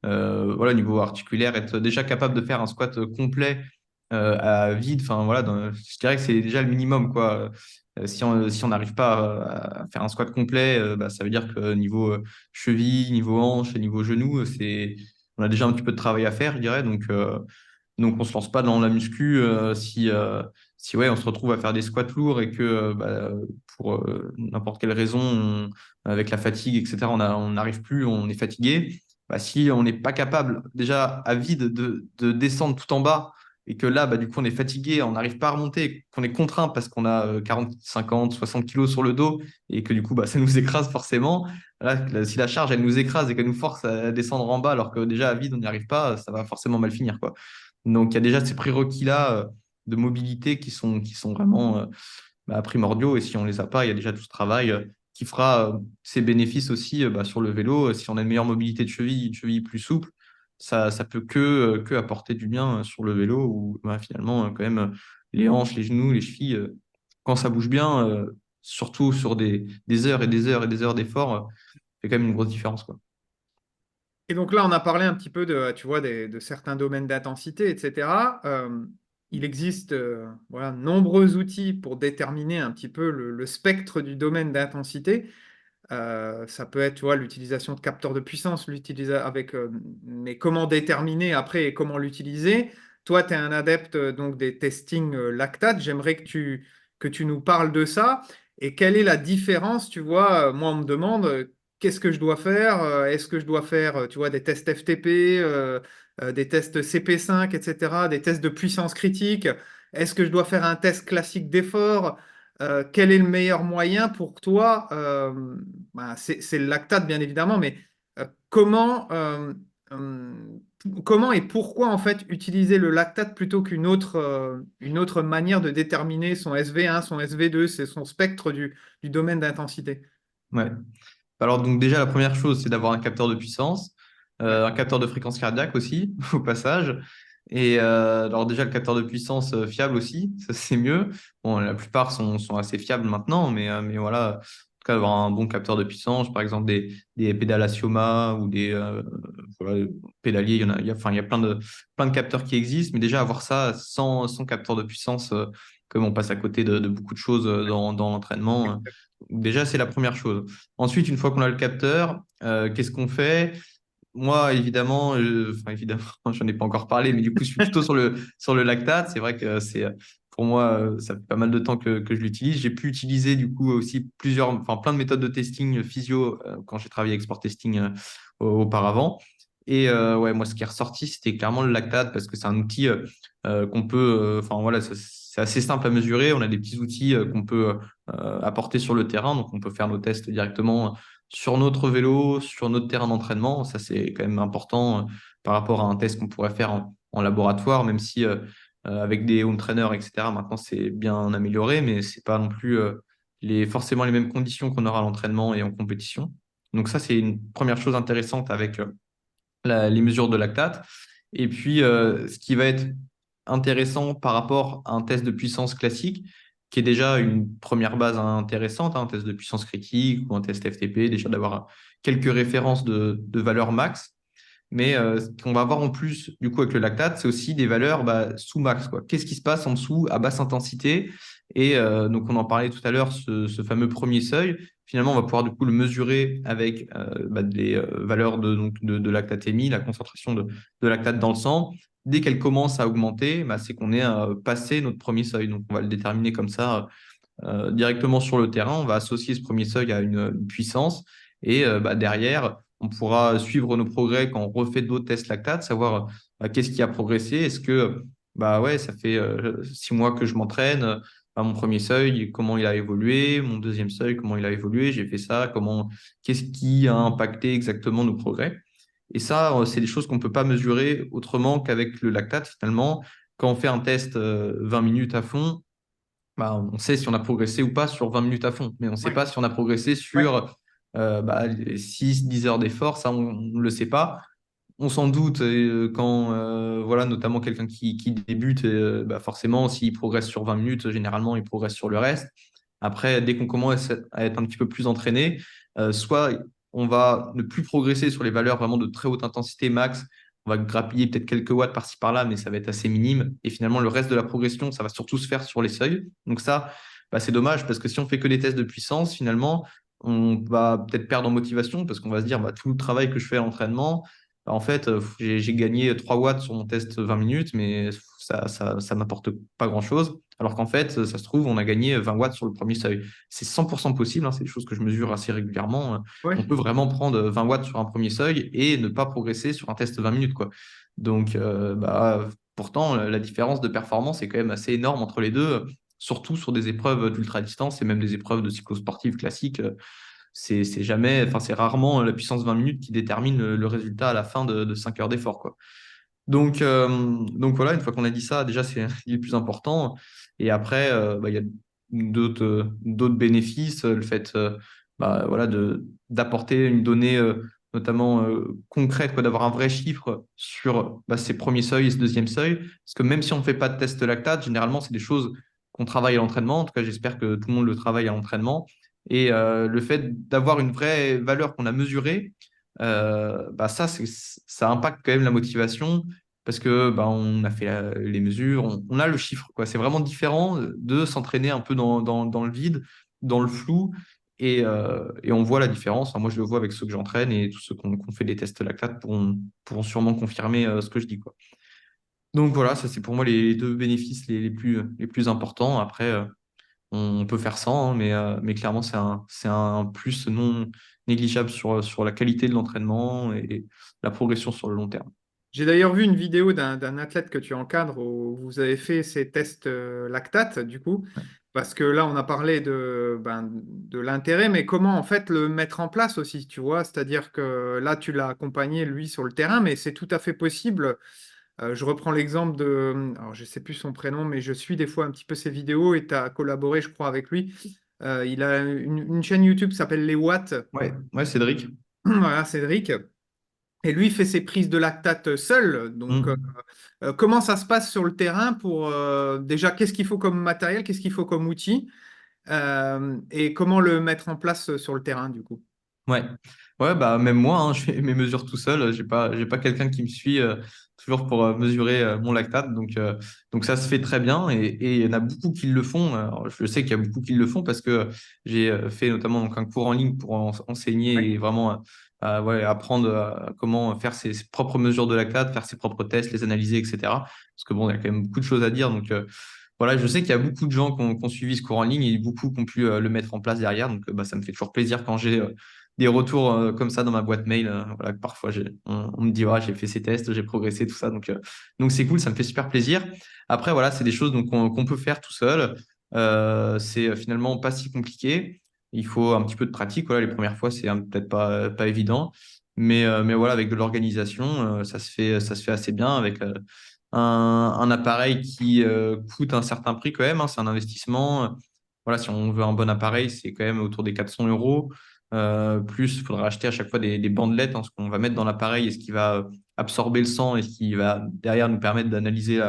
voilà, au niveau articulaire, être déjà capable de faire un squat complet à vide, enfin voilà, je dirais que c'est déjà le minimum quoi. Si on n'arrive pas à faire un squat complet, bah, ça veut dire que niveau cheville, niveau hanche et niveau genou, on a déjà un petit peu de travail à faire, je dirais. Donc on se lance pas dans la muscu si ouais, on se retrouve à faire des squats lourds et que bah, pour n'importe quelle raison, avec la fatigue, etc., on n'arrive plus, on est fatigué. Bah, si on n'est pas capable déjà à vide de descendre tout en bas et que là, bah, du coup, on est fatigué, on n'arrive pas à remonter, qu'on est contraint parce qu'on a 40, 50, 60 kilos sur le dos et que du coup, bah, ça nous écrase forcément. Là, si la charge, elle nous écrase et qu'elle nous force à descendre en bas alors que déjà à vide, on n'y arrive pas, ça va forcément mal finir, quoi. Donc, il y a déjà ces prérequis-là de mobilité qui sont vraiment bah, primordiaux. Et si on les a pas, il y a déjà tout ce travail qui fera ses bénéfices aussi bah, sur le vélo. Si on a une meilleure mobilité de cheville, une cheville plus souple, ça peut que apporter du bien sur le vélo où bah, finalement, quand même, les hanches, les genoux, les chevilles, quand ça bouge bien, surtout sur des heures et des heures et des heures d'effort, fait quand même une grosse différence, quoi. Et donc là, on a parlé un petit peu tu vois, de certains domaines d'intensité, etc. Il existe voilà, nombreux outils pour déterminer un petit peu le spectre du domaine d'intensité. Ça peut être, tu vois, l'utilisation de capteurs de puissance, mais comment déterminer après et comment l'utiliser. Toi, tu es un adepte donc des testings lactate. J'aimerais que tu nous parles de ça. Et quelle est la différence, tu vois, moi, on me demande qu'est-ce que je dois faire? Est-ce que je dois faire, tu vois, des tests FTP, des tests CP5, etc., des tests de puissance critique? Est-ce que je dois faire un test classique d'effort? Quel est le meilleur moyen pour toi? C'est le lactate, bien évidemment, mais euh, comment, euh, euh, comment et pourquoi en fait utiliser le lactate plutôt une autre manière de déterminer son SV1, son SV2, c'est son spectre du domaine d'intensité? Ouais. Alors, donc déjà, la première chose, c'est d'avoir un capteur de puissance, Ouais. un capteur de fréquence cardiaque aussi, au passage. Et alors déjà, le capteur de puissance fiable aussi, ça c'est mieux. Bon, la plupart sont assez fiables maintenant, mais voilà, en tout cas, avoir un bon capteur de puissance, par exemple des pédales Assioma ou des voilà, pédaliers, enfin, il y a plein de capteurs qui existent, mais déjà avoir ça sans capteur de puissance, comme on passe à côté de beaucoup de choses dans l'entraînement, déjà c'est la première chose. Ensuite, une fois qu'on a le capteur, qu'est-ce qu'on fait? Moi, évidemment, enfin, évidemment, j'en ai pas encore parlé, mais du coup, je suis plutôt sur le lactate. C'est vrai que pour moi, ça fait pas mal de temps que je l'utilise. J'ai pu utiliser, du coup, aussi enfin, plein de méthodes de testing physio quand j'ai travaillé avec Sport Testing auparavant. Et ouais, moi, ce qui est ressorti, c'était clairement le lactate parce que c'est un outil qu'on peut, enfin, voilà, c'est assez simple à mesurer. On a des petits outils qu'on peut apporter sur le terrain. Donc, on peut faire nos tests directement sur notre vélo, sur notre terrain d'entraînement. Ça, c'est quand même important par rapport à un test qu'on pourrait faire en laboratoire, même si avec des home trainers, etc., maintenant, c'est bien amélioré, mais c'est pas non plus forcément les mêmes conditions qu'on aura à l'entraînement et en compétition. Donc ça, c'est une première chose intéressante avec les mesures de lactate. Et puis, ce qui va être intéressant par rapport à un test de puissance classique, qui est déjà une première base intéressante, hein, un test de puissance critique ou un test FTP, déjà d'avoir quelques références de valeurs max. Mais ce qu'on va avoir en plus, du coup, avec le lactate, c'est aussi des valeurs sous max, quoi. Qu'est-ce qui se passe en dessous à basse intensité? Et donc, on en parlait tout à l'heure, ce fameux premier seuil. Finalement, on va pouvoir du coup le mesurer avec des valeurs de lactatémie, la concentration de lactate dans le sang. Dès qu'elle commence à augmenter, c'est qu'on est passé notre premier seuil. Donc, on va le déterminer comme ça directement sur le terrain. On va associer ce premier seuil à une puissance et derrière, on pourra suivre nos progrès quand on refait d'autres tests lactate, savoir qu'est-ce qui a progressé. Est-ce que ouais, ça fait 6 mois que je m'entraîne, mon premier seuil, comment il a évolué, mon deuxième seuil, comment il a évolué, j'ai fait ça, qu'est-ce qui a impacté exactement nos progrès. Et ça, c'est des choses qu'on ne peut pas mesurer autrement qu'avec le lactate finalement. Quand on fait un test 20 minutes à fond, on sait si on a progressé ou pas sur 20 minutes à fond, mais on ne sait Oui, pas si on a progressé oui. sur les 6-10 heures d'effort, ça, on ne le sait pas. On s'en doute quand, voilà, notamment quelqu'un qui débute, forcément, s'il progresse sur 20 minutes, généralement, il progresse sur le reste. Après, dès qu'on commence à être un petit peu plus entraîné, soit on va ne plus progresser sur les valeurs vraiment de très haute intensité max, on va grappiller peut-être quelques watts par-ci par-là, mais ça va être assez minime. Et finalement, le reste de la progression, ça va surtout se faire sur les seuils. Donc ça, c'est dommage parce que si on fait que des tests de puissance, finalement, on va peut-être perdre en motivation parce qu'on va se dire, tout le travail que je fais à l'entraînement, en fait, j'ai gagné 3 watts sur mon test 20 minutes, mais ça m'apporte pas grand-chose. Alors qu'en fait, ça se trouve, on a gagné 20 watts sur le premier seuil. C'est 100% possible, hein, c'est des choses que je mesure assez régulièrement. On Oui. peut vraiment prendre 20 watts sur un premier seuil et ne pas progresser sur un test 20 minutes, quoi. Donc, pourtant, la différence de performance est quand même assez énorme entre les deux, surtout sur des épreuves d'ultra-distance et même des épreuves de cyclosportives classiques. C'est jamais, enfin, c'est rarement la puissance 20 minutes qui détermine le résultat à la fin de 5 heures d'effort, quoi. Donc voilà, une fois qu'on a dit ça, déjà, c'est le plus important. Et après, il y a d'autres bénéfices, le fait voilà, d'apporter une donnée notamment concrète, quoi, d'avoir un vrai chiffre sur ces premiers seuils et ce deuxième seuil. Parce que même si on ne fait pas de test lactate, généralement, c'est des choses qu'on travaille à l'entraînement. En tout cas, j'espère que tout le monde le travaille à l'entraînement. Et le fait d'avoir une vraie valeur qu'on a mesurée, ça impacte quand même la motivation parce que on a fait les mesures, on a le chiffre, quoi. C'est vraiment différent de s'entraîner un peu dans le vide, dans le flou, et on voit la différence. Enfin, moi, je le vois avec ceux que j'entraîne et tous ceux qu'on fait des tests lactate pourront sûrement confirmer ce que je dis, quoi. Donc voilà, ça c'est pour moi les deux bénéfices les plus importants. Après, on peut faire sans, hein, mais clairement, c'est un plus non négligeable sur la qualité de l'entraînement et la progression sur le long terme. J'ai d'ailleurs vu une vidéo d'un athlète que tu encadres où vous avez fait ces tests lactate, du coup, parce que là, on a parlé de l'intérêt, mais comment en fait le mettre en place aussi, tu vois? C'est-à-dire que là, tu l'as accompagné, lui, sur le terrain, mais c'est tout à fait possible. Je reprends l'exemple alors je ne sais plus son prénom, mais je suis des fois un petit peu ses vidéos et tu as collaboré, je crois, avec lui. Il a une chaîne YouTube qui s'appelle Les Watts. Ouais, ouais, Cédric. Voilà, Cédric. Et lui fait ses prises de lactate seul. Donc, Mm. comment ça se passe sur le terrain pour déjà, qu'est-ce qu'il faut comme matériel, qu'est-ce qu'il faut comme outil, et comment le mettre en place sur le terrain du coup? Ouais, ouais, bah même moi, hein, je fais mes mesures tout seul. J'ai pas quelqu'un qui me suit toujours pour mesurer mon lactate. Donc ça se fait très bien et il y en a beaucoup qui le font. Alors, je sais qu'il y a beaucoup qui le font parce que j'ai fait notamment donc, un cours en ligne pour Ouais. enseigner et vraiment ouais, apprendre comment faire ses propres mesures de lactate, faire ses propres tests, les analyser, etc. Parce que bon, il y a quand même beaucoup de choses à dire. Voilà, je sais qu'il y a beaucoup de gens qui ont suivi ce cours en ligne et beaucoup qui ont pu le mettre en place derrière. Bah, ça me fait toujours plaisir quand j'ai des retours comme ça dans ma boîte mail. Voilà, que parfois, on me dit, ouais, j'ai fait ces tests, j'ai progressé, tout ça. Donc c'est cool, ça me fait super plaisir. Après, voilà, c'est des choses qu'on peut faire tout seul. C'est finalement pas si compliqué. Il faut un petit peu de pratique. Voilà, les premières fois, c'est peut-être pas évident. Mais voilà, avec de l'organisation, ça se fait assez bien avec un appareil qui coûte un certain prix quand même, hein. C'est un investissement. Voilà, si on veut un bon appareil, c'est quand même autour des 400 euros. Plus, il faudra acheter à chaque fois des bandelettes, hein, ce qu'on va mettre dans l'appareil et ce qui va absorber le sang et ce qui va derrière nous permettre d'analyser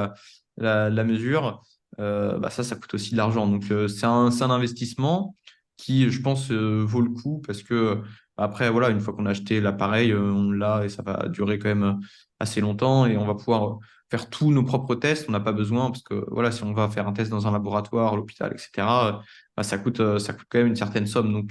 la mesure. Bah ça coûte aussi de l'argent. C'est un investissement qui, je pense, vaut le coup parce que après, voilà, une fois qu'on a acheté l'appareil, on l'a et ça va durer quand même assez longtemps et on va pouvoir faire tous nos propres tests. On n'a pas besoin parce que voilà, si on va faire un test dans un laboratoire, à l'hôpital, etc., bah, ça coûte quand même une certaine somme.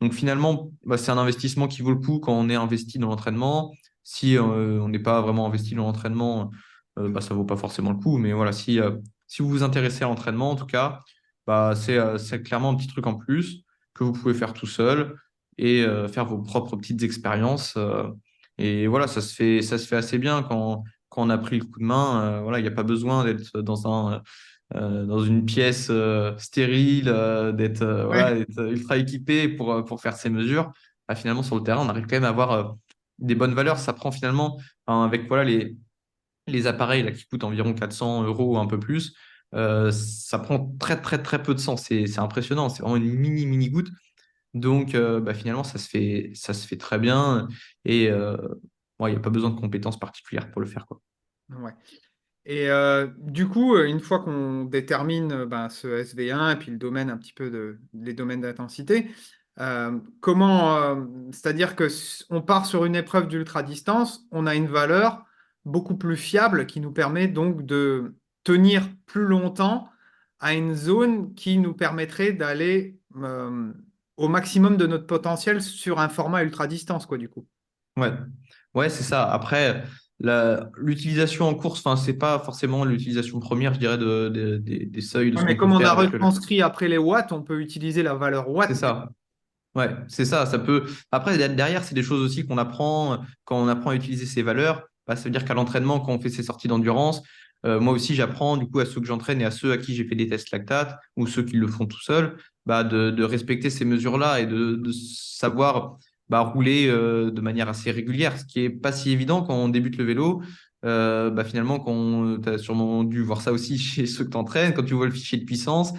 Donc finalement, bah, c'est un investissement qui vaut le coup quand on est investi dans l'entraînement. Si on n'est pas vraiment investi dans l'entraînement, bah, ça vaut pas forcément le coup. Mais voilà, si vous vous intéressez à l'entraînement, en tout cas, bah, c'est clairement un petit truc en plus que vous pouvez faire tout seul et faire vos propres petites expériences. Et voilà, ça se fait assez bien quand on a pris le coup de main. Voilà, il n'y a pas besoin d'être dans une pièce stérile, Ouais. d'être ultra équipé pour faire ces mesures. Bah, finalement, sur le terrain, on arrive quand même à avoir des bonnes valeurs. Ça prend finalement, enfin, avec voilà, les appareils là, qui coûtent environ 400 euros ou un peu plus, ça prend très, très, très peu de sang. C'est impressionnant. C'est vraiment une mini goutte. Bah, finalement, ça se fait très bien. Et il n'y a pas besoin de compétences particulières pour le faire, quoi. Ouais. Et du coup, une fois qu'on détermine ben, ce SV1 et puis le domaine un petit peu les domaines d'intensité, c'est-à-dire que on part sur une épreuve d'ultra distance, on a une valeur beaucoup plus fiable qui nous permet donc de tenir plus longtemps à une zone qui nous permettrait d'aller au maximum de notre potentiel sur un format ultra distance, quoi, du coup. Ouais, ouais, c'est ça. Après, l'utilisation en course, enfin, c'est pas forcément l'utilisation première, je dirais, des seuils de Ouais, ce mais qu'on peut comme on faire a avec le lactate. retranscrit après les watts, on peut utiliser la valeur C'est watt. ça. Ouais, c'est ça. Ça peut. Après, derrière, c'est des choses aussi qu'on apprend quand on apprend à utiliser ces valeurs. Bah, ça veut dire qu'à l'entraînement, quand on fait ces sorties d'endurance, moi aussi, j'apprends du coup à ceux que j'entraîne et à ceux à qui j'ai fait des tests lactate ou ceux qui le font tout seuls, bah, de respecter ces mesures-là et de savoir bah, rouler de manière assez régulière, ce qui est pas si évident quand on débute le vélo. Bah, finalement, quand tu as sûrement dû voir ça aussi chez ceux que tu entraînes, quand tu vois le fichier de puissance,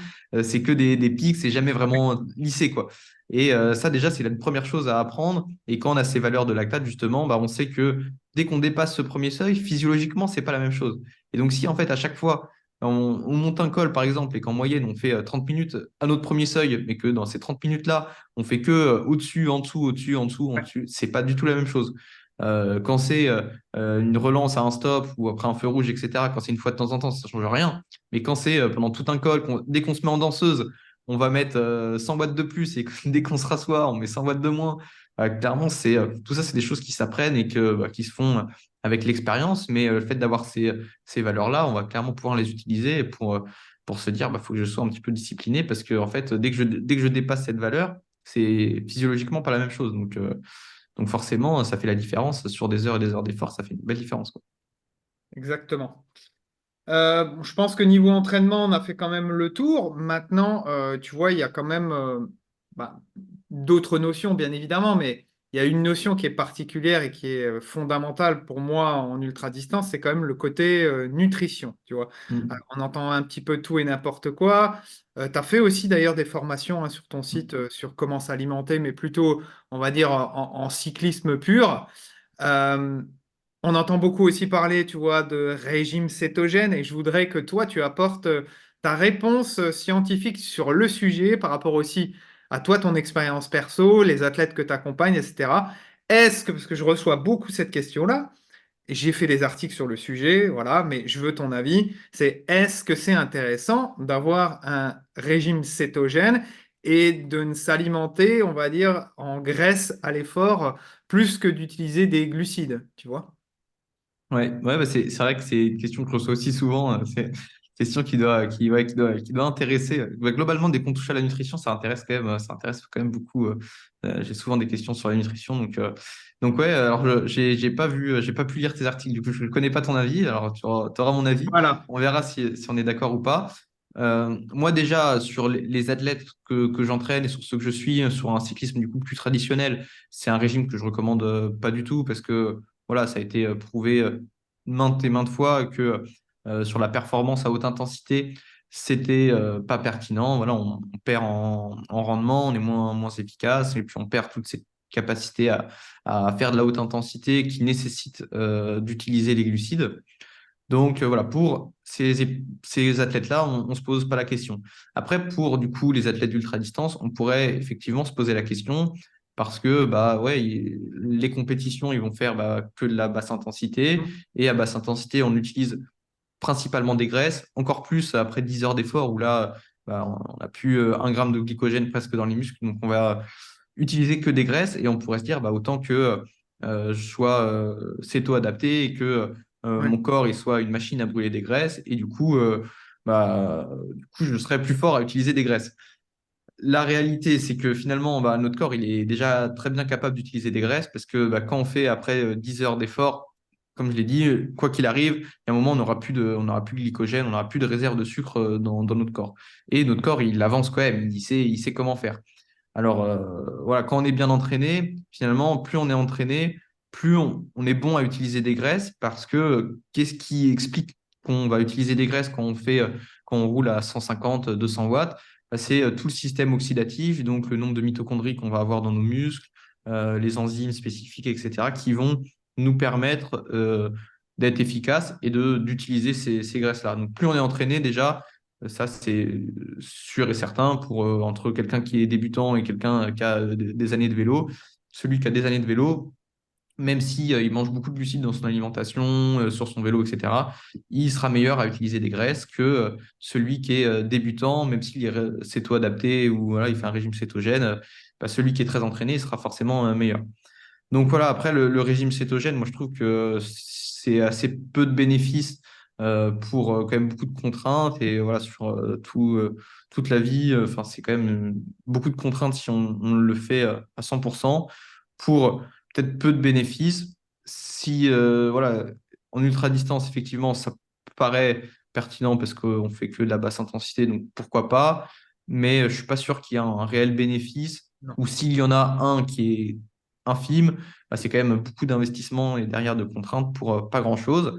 c'est que des pics, c'est jamais vraiment lissé, quoi. Et ça, déjà, c'est la première chose à apprendre. Et quand on a ces valeurs de lactate, justement, bah, on sait que dès qu'on dépasse ce premier seuil, physiologiquement, c'est pas la même chose. Et donc, si en fait, à chaque fois, on monte un col, par exemple, et qu'en moyenne, on fait 30 minutes à notre premier seuil, mais que dans ces 30 minutes-là, on fait que au-dessus, en dessous, au-dessus, en dessous, en Ouais. dessus, c'est pas du tout la même chose. Quand c'est une relance à un stop ou après un feu rouge, etc., quand c'est une fois de temps en temps, ça change rien. Mais quand c'est pendant tout un col, dès qu'on se met en danseuse, on va mettre 100 watts de plus et que dès qu'on se rassoit, on met 100 watts de moins. Clairement, tout ça, c'est des choses qui s'apprennent et qui se font avec l'expérience. Mais le fait d'avoir ces valeurs-là, on va clairement pouvoir les utiliser pour se dire, bah, faut que je sois un petit peu discipliné parce que en fait, dès que je dépasse cette valeur, c'est physiologiquement pas la même chose. Donc forcément, ça fait la différence sur des heures et des heures d'effort, ça fait une belle différence, quoi. Exactement. Je pense que niveau entraînement, on a fait quand même le tour. Maintenant, tu vois, il y a quand même bah, d'autres notions, bien évidemment, mais il y a une notion qui est particulière et qui est fondamentale pour moi en ultra distance, c'est quand même le côté nutrition. Tu vois, Mm. alors, on entend un petit peu tout et n'importe quoi. Tu as fait aussi d'ailleurs des formations hein, sur ton site sur comment s'alimenter, mais plutôt, on va dire, en cyclisme pur. Euh, on entend beaucoup aussi parler, tu vois, de régime cétogène et je voudrais que toi, tu apportes ta réponse scientifique sur le sujet par rapport aussi à toi, ton expérience perso, les athlètes que tu accompagnes, etc. Est-ce que, parce que je reçois beaucoup cette question-là, et j'ai fait des articles sur le sujet, voilà, mais je veux ton avis, c'est est-ce que c'est intéressant d'avoir un régime cétogène et de ne s'alimenter, on va dire, en graisse à l'effort plus que d'utiliser des glucides, tu vois? Ouais, bah c'est vrai que c'est une question que je reçois aussi souvent. C'est une question qui doit intéresser. Bah, globalement, dès qu'on touche à la nutrition, ça intéresse quand même beaucoup. J'ai souvent des questions sur la nutrition. Donc ouais, alors j'ai pas pu lire tes articles. Du coup, je ne connais pas ton avis. Alors, tu auras mon avis. Voilà. On verra si on est d'accord ou pas. Moi, déjà, sur les athlètes que j'entraîne et sur ceux que je suis, sur un cyclisme du coup plus traditionnel, c'est un régime que je recommande pas du tout parce que voilà, ça a été prouvé maintes et maintes fois que sur la performance à haute intensité, c'était pas pertinent. Voilà, on perd en rendement, on est moins efficace et puis on perd toutes ces capacités à faire de la haute intensité qui nécessitent d'utiliser les glucides. Donc voilà, pour ces athlètes-là, on ne se pose pas la question. Après, pour du coup les athlètes d'ultra-distance, on pourrait effectivement se poser la question parce que bah ouais, les compétitions, ils vont faire que de la basse intensité Mm. et à basse intensité, on utilise principalement des graisses, encore plus après 10 heures d'effort où là, on n'a plus 1 gramme de glycogène presque dans les muscles, donc on va utiliser que des graisses et on pourrait se dire autant que je sois céto-adapté et que Ouais. mon corps il soit une machine à brûler des graisses et du coup je serais plus fort à utiliser des graisses. La réalité, c'est que finalement, notre corps, il est déjà très bien capable d'utiliser des graisses parce que quand on fait après 10 heures d'effort, comme je l'ai dit, quoi qu'il arrive, il y a un moment, on n'aura plus de glycogène, on n'aura plus de réserve de sucre dans notre corps. Et notre corps, il avance quand même, il sait comment faire. Alors voilà, quand on est bien entraîné, finalement, plus on est entraîné, plus on est bon à utiliser des graisses parce que qu'est-ce qui explique qu'on va utiliser des graisses quand on roule à 150, 200 watts? C'est tout le système oxydatif, donc le nombre de mitochondries qu'on va avoir dans nos muscles, les enzymes spécifiques, etc., qui vont nous permettre d'être efficaces et d'utiliser ces graisses-là. Donc plus on est entraîné déjà, ça, c'est sûr et certain pour entre quelqu'un qui est débutant et quelqu'un qui a des années de vélo. Celui qui a des années de vélo, même si il mange beaucoup de glucides dans son alimentation, sur son vélo, etc., il sera meilleur à utiliser des graisses que celui qui est débutant, même s'il est céto-adapté ou voilà, il fait un régime cétogène. Celui qui est très entraîné il sera forcément meilleur. Donc voilà, après le régime cétogène, moi je trouve que c'est assez peu de bénéfices pour quand même beaucoup de contraintes et voilà sur toute la vie, enfin c'est quand même beaucoup de contraintes si on le fait à 100% pour peut-être peu de bénéfices. Si voilà, en ultra distance, effectivement, ça paraît pertinent parce qu'on fait que de la basse intensité, donc pourquoi pas, mais je suis pas sûr qu'il y ait un réel bénéfice Non. ou s'il y en a un qui est infime, c'est quand même beaucoup d'investissement et derrière de contraintes pour pas grand-chose.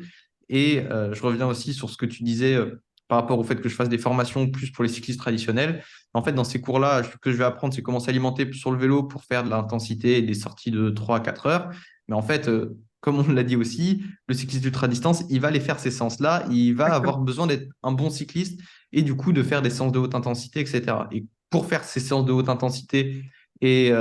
Et je reviens aussi sur ce que tu disais par rapport au fait que je fasse des formations plus pour les cyclistes traditionnels. En fait, dans ces cours-là, ce que je vais apprendre, c'est comment s'alimenter sur le vélo pour faire de l'intensité et des sorties de 3 à 4 heures. Mais en fait, comme on l'a dit aussi, le cycliste d'ultra-distance, il va aller faire ces séances-là, il va avoir Exactement. besoin d'être un bon cycliste et du coup de faire des séances de haute intensité, etc. Et pour faire ces séances de haute intensité et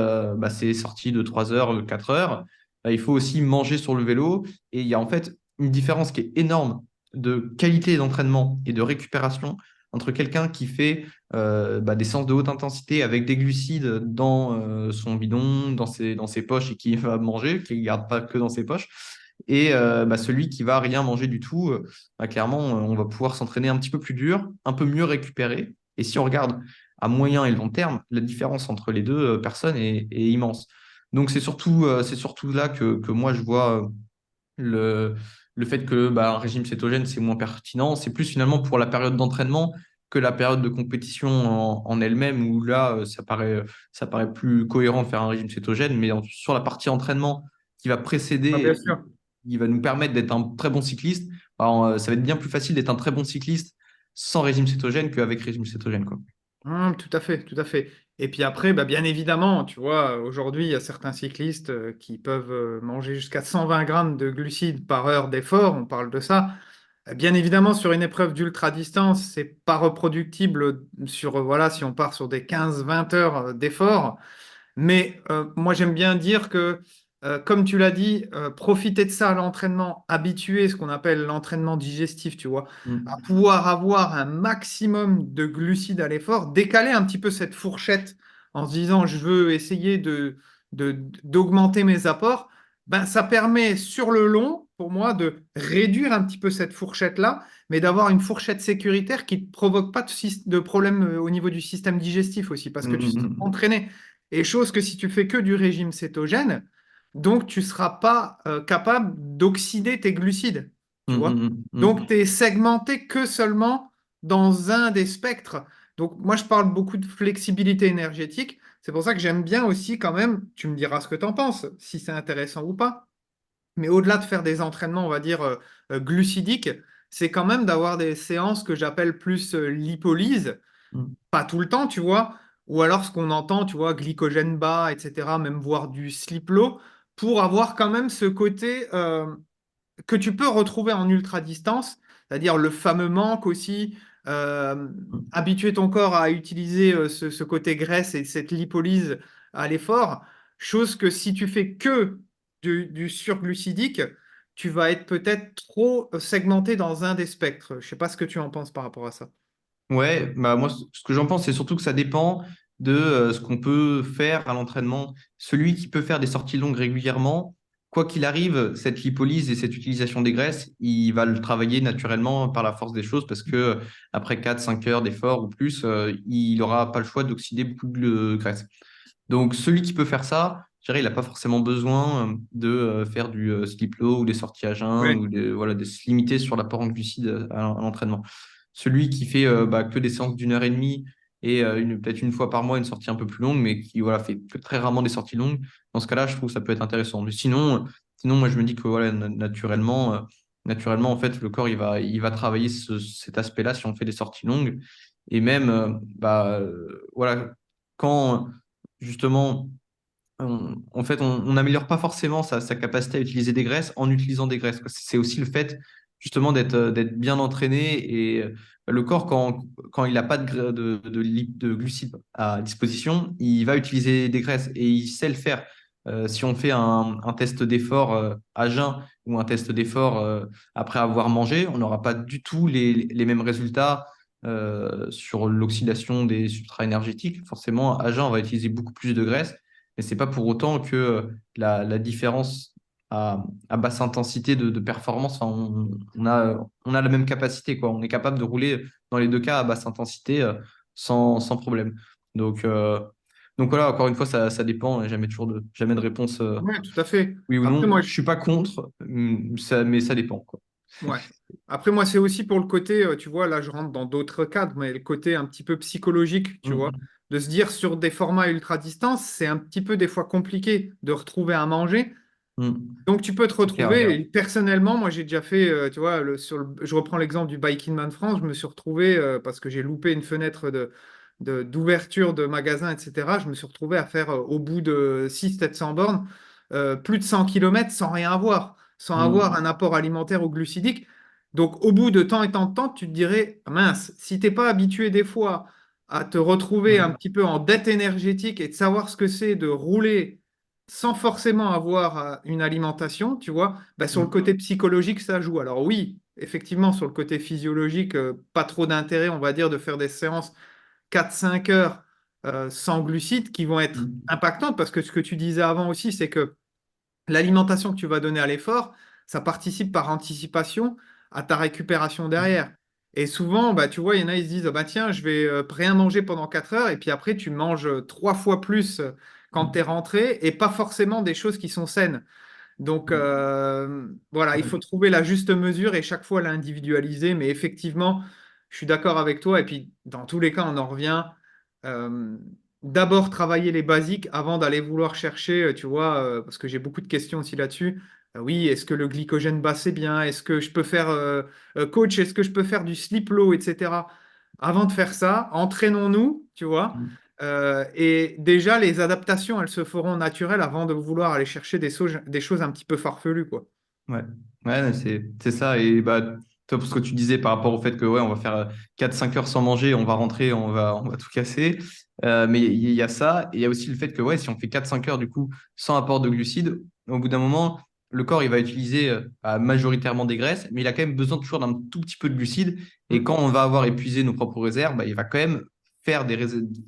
c'est sorti de 3 heures, 4 heures. Il faut aussi manger sur le vélo. Et il y a en fait une différence qui est énorme de qualité d'entraînement et de récupération entre quelqu'un qui fait des séances de haute intensité avec des glucides dans son bidon, dans ses poches et qui va manger, qui ne garde pas que dans ses poches, et celui qui va rien manger du tout. Clairement, on va pouvoir s'entraîner un petit peu plus dur, un peu mieux récupérer. Et si on regarde à moyen et long terme, la différence entre les deux personnes est immense. Donc c'est surtout là que moi je vois le, le fait que un régime cétogène c'est moins pertinent. C'est plus finalement pour la période d'entraînement que la période de compétition en elle-même, où là ça paraît plus cohérent de faire un régime cétogène, mais sur la partie entraînement qui va Ah, bien précéder, sûr. qui va nous permettre d'être un très bon cycliste, ça va être bien plus facile d'être un très bon cycliste sans régime cétogène qu'avec régime cétogène, quoi. Tout à fait, tout à fait. Et puis après, bah, bien évidemment, tu vois, aujourd'hui, il y a certains cyclistes qui peuvent manger jusqu'à 120 grammes de glucides par heure d'effort, on parle de ça. Bien évidemment, sur une épreuve d'ultra-distance, c'est pas reproductible sur, voilà, si on part sur des 15-20 heures d'effort. Mais moi, j'aime bien dire que, comme tu l'as dit, profiter de ça à l'entraînement, habituer ce qu'on appelle l'entraînement digestif, tu vois, à Mm. pouvoir avoir un maximum de glucides à l'effort, décaler un petit peu cette fourchette en se disant, je veux essayer d'augmenter mes apports, ben, ça permet sur le long, pour moi, de réduire un petit peu cette fourchette-là, mais d'avoir une fourchette sécuritaire qui ne provoque pas de problème au niveau du système digestif aussi, parce Mm, que tu mm, seras mm. entraîné. Et chose que si tu fais que du régime cétogène, donc tu ne seras pas capable d'oxyder tes glucides, tu Mm, vois. mm, Donc mm. tu es segmenté que seulement dans un des spectres. Donc moi je parle beaucoup de flexibilité énergétique. C'est pour ça que j'aime bien aussi quand même, tu me diras ce que tu en penses, si c'est intéressant ou pas. Mais au-delà de faire des entraînements, on va dire, glucidiques, c'est quand même d'avoir des séances que j'appelle plus lipolyse, Mm. pas tout le temps, tu vois, ou alors ce qu'on entend, tu vois, glycogène bas, etc., même voir du sleep low, pour avoir quand même ce côté que tu peux retrouver en ultra distance, c'est-à-dire le fameux manque aussi, Mm. habituer ton corps à utiliser ce côté graisse et cette lipolyse à l'effort, chose que si tu fais que du surglucidique, tu vas être peut-être trop segmenté dans un des spectres. Je sais pas ce que tu en penses par rapport à ça. Ouais, bah moi, ce que j'en pense, c'est surtout que ça dépend de ce qu'on peut faire à l'entraînement. Celui qui peut faire des sorties longues régulièrement, quoi qu'il arrive, cette lipolyse et cette utilisation des graisses, il va le travailler naturellement par la force des choses parce que après 4 5 heures d'effort ou plus, il n'aura pas le choix d'oxyder beaucoup de graisse. Donc, celui qui peut faire ça, je dirais, il n'a pas forcément besoin de faire du sleep low ou des sorties à jeun ou Oui. voilà, de se limiter sur l'apport en glucides à l'entraînement. Celui qui fait que des séances d'1 heure et demie et peut-être une fois par mois une sortie un peu plus longue, mais qui voilà, fait que très rarement des sorties longues, dans ce cas-là, je trouve que ça peut être intéressant. Mais sinon moi, je me dis que voilà, naturellement, en fait, le corps, il va travailler cet aspect-là si on fait des sorties longues. Et même, voilà, quand justement, en fait, on n'améliore pas forcément sa capacité à utiliser des graisses en utilisant des graisses. C'est aussi le fait, justement, d'être bien entraîné. Et le corps, quand il n'a pas de glucides à disposition, il va utiliser des graisses et il sait le faire. Si on fait un test d'effort à jeun ou un test d'effort après avoir mangé, on n'aura pas du tout les mêmes résultats sur l'oxydation des substrats énergétiques. Forcément, à jeun, on va utiliser beaucoup plus de graisse. Mais c'est pas pour autant que la différence à basse intensité de performance, enfin, on a la même capacité, quoi. On est capable de rouler dans les deux cas à basse intensité sans problème. Donc, euh, donc voilà, encore une fois, ça dépend. Et jamais de réponse Ouais, tout à fait. oui ou Après, non. moi, Je suis pas contre, mais ça dépend, quoi. ouais. Après, moi, c'est aussi pour le côté, tu vois, là, je rentre dans d'autres cadres, mais le côté un petit peu psychologique, tu vois, Mm, de se dire sur des formats ultra distance, c'est un petit peu des fois compliqué de retrouver à manger. Donc, tu peux te c'est clair. retrouver, et personnellement, moi, j'ai déjà fait, tu vois, je reprends l'exemple du Bike in Man France, je me suis retrouvé, parce que j'ai loupé une fenêtre d'ouverture de magasin, etc., je me suis retrouvé à faire, au bout de 600-700 bornes, plus de 100 kilomètres sans rien avoir, sans avoir Mm, un apport alimentaire ou glucidique. Donc, au bout de temps et temps de temps, tu te dirais, ah mince, si t'es pas habitué des fois à te retrouver un mm, petit peu en dette énergétique et de savoir ce que c'est de rouler sans forcément avoir une alimentation, tu vois, bah, sur le mm, côté psychologique, ça joue. Alors oui, effectivement, sur le côté physiologique, pas trop d'intérêt, on va dire, de faire des séances 4-5 heures sans glucides qui vont être mm, impactantes, parce que ce que tu disais avant aussi, c'est que l'alimentation que tu vas donner à l'effort, ça participe par anticipation à ta récupération mm, derrière. Et souvent, bah, tu vois, il y en a, ils se disent, ah bah, tiens, je vais rien manger pendant 4 heures, et puis après, tu manges 3 fois plus quand tu es mm, rentré, et pas forcément des choses qui sont saines. Donc mm. voilà, il Ouais. faut trouver la juste mesure et chaque fois l'individualiser. Mais effectivement, je suis d'accord avec toi. Et puis, dans tous les cas, on en revient. euh, D'abord, travailler les basiques avant d'aller vouloir chercher, tu vois, parce que j'ai beaucoup de questions aussi là-dessus. Oui, est-ce que le glycogène bas, c'est bien? Est-ce que je peux faire, coach, est-ce que je peux faire du sleep low, etc. Avant de faire ça, entraînons-nous, tu vois. Et déjà, les adaptations, elles se feront naturelles avant de vouloir aller chercher des choses un petit peu farfelues, quoi. Ouais, ouais, c'est ça. Et bah, toi, pour ce que tu disais par rapport au fait que ouais, on va faire 4-5 heures sans manger, on va rentrer, on va tout casser. Mais il y a ça. Et il y a aussi le fait que ouais, si on fait 4-5 heures du coup sans apport de glucides, au bout d'un moment, le corps il va utiliser majoritairement des graisses, mais il a quand même besoin toujours d'un tout petit peu de glucides. Et Mm. quand on va avoir épuisé nos propres réserves, bah, il va quand même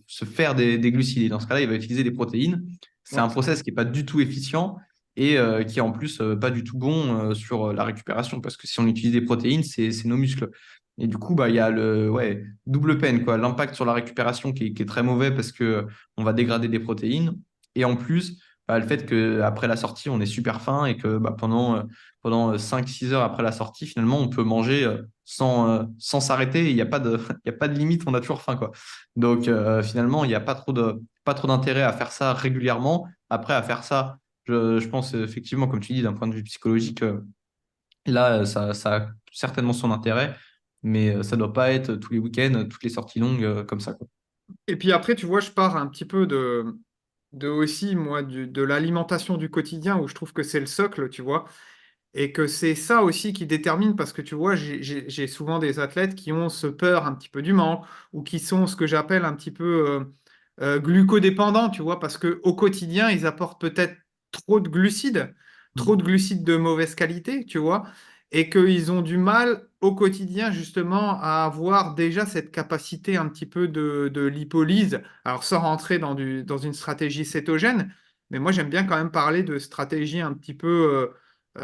se faire des glucides. Et dans ce cas-là, il va utiliser des protéines. C'est Ouais. un process qui n'est pas du tout efficient et qui est en plus pas du tout bon sur la récupération, parce que si on utilise des protéines, c'est nos muscles. Et du coup, bah, il y a le ouais, double peine, quoi. L'impact sur la récupération qui est très mauvais parce que on va dégrader des protéines. Et en plus, bah, le fait qu'après la sortie, on est super faim et que bah, pendant 5-6 heures après la sortie, finalement, on peut manger sans s'arrêter. Il n'y a pas de, il y a pas de limite, on a toujours faim, quoi. Donc finalement, il n'y a pas trop d'intérêt à faire ça régulièrement. Après, à faire ça je pense effectivement, comme tu dis, d'un point de vue psychologique, là, ça a certainement son intérêt, mais ça ne doit pas être tous les week-ends, toutes les sorties longues comme ça, quoi. Et puis après, tu vois, je pars un petit peu de aussi, moi, de l'alimentation du quotidien où je trouve que c'est le socle, tu vois. Et que c'est ça aussi qui détermine, parce que tu vois, j'ai souvent des athlètes qui ont ce peur un petit peu du manque, ou qui sont ce que j'appelle un petit peu glucodépendants, tu vois, parce que au quotidien, ils apportent peut-être trop de glucides de mauvaise qualité, tu vois, et qu'ils ont du mal au quotidien justement à avoir déjà cette capacité un petit peu de lipolyse, alors sans rentrer dans une stratégie cétogène, mais moi j'aime bien quand même parler de stratégie un petit peu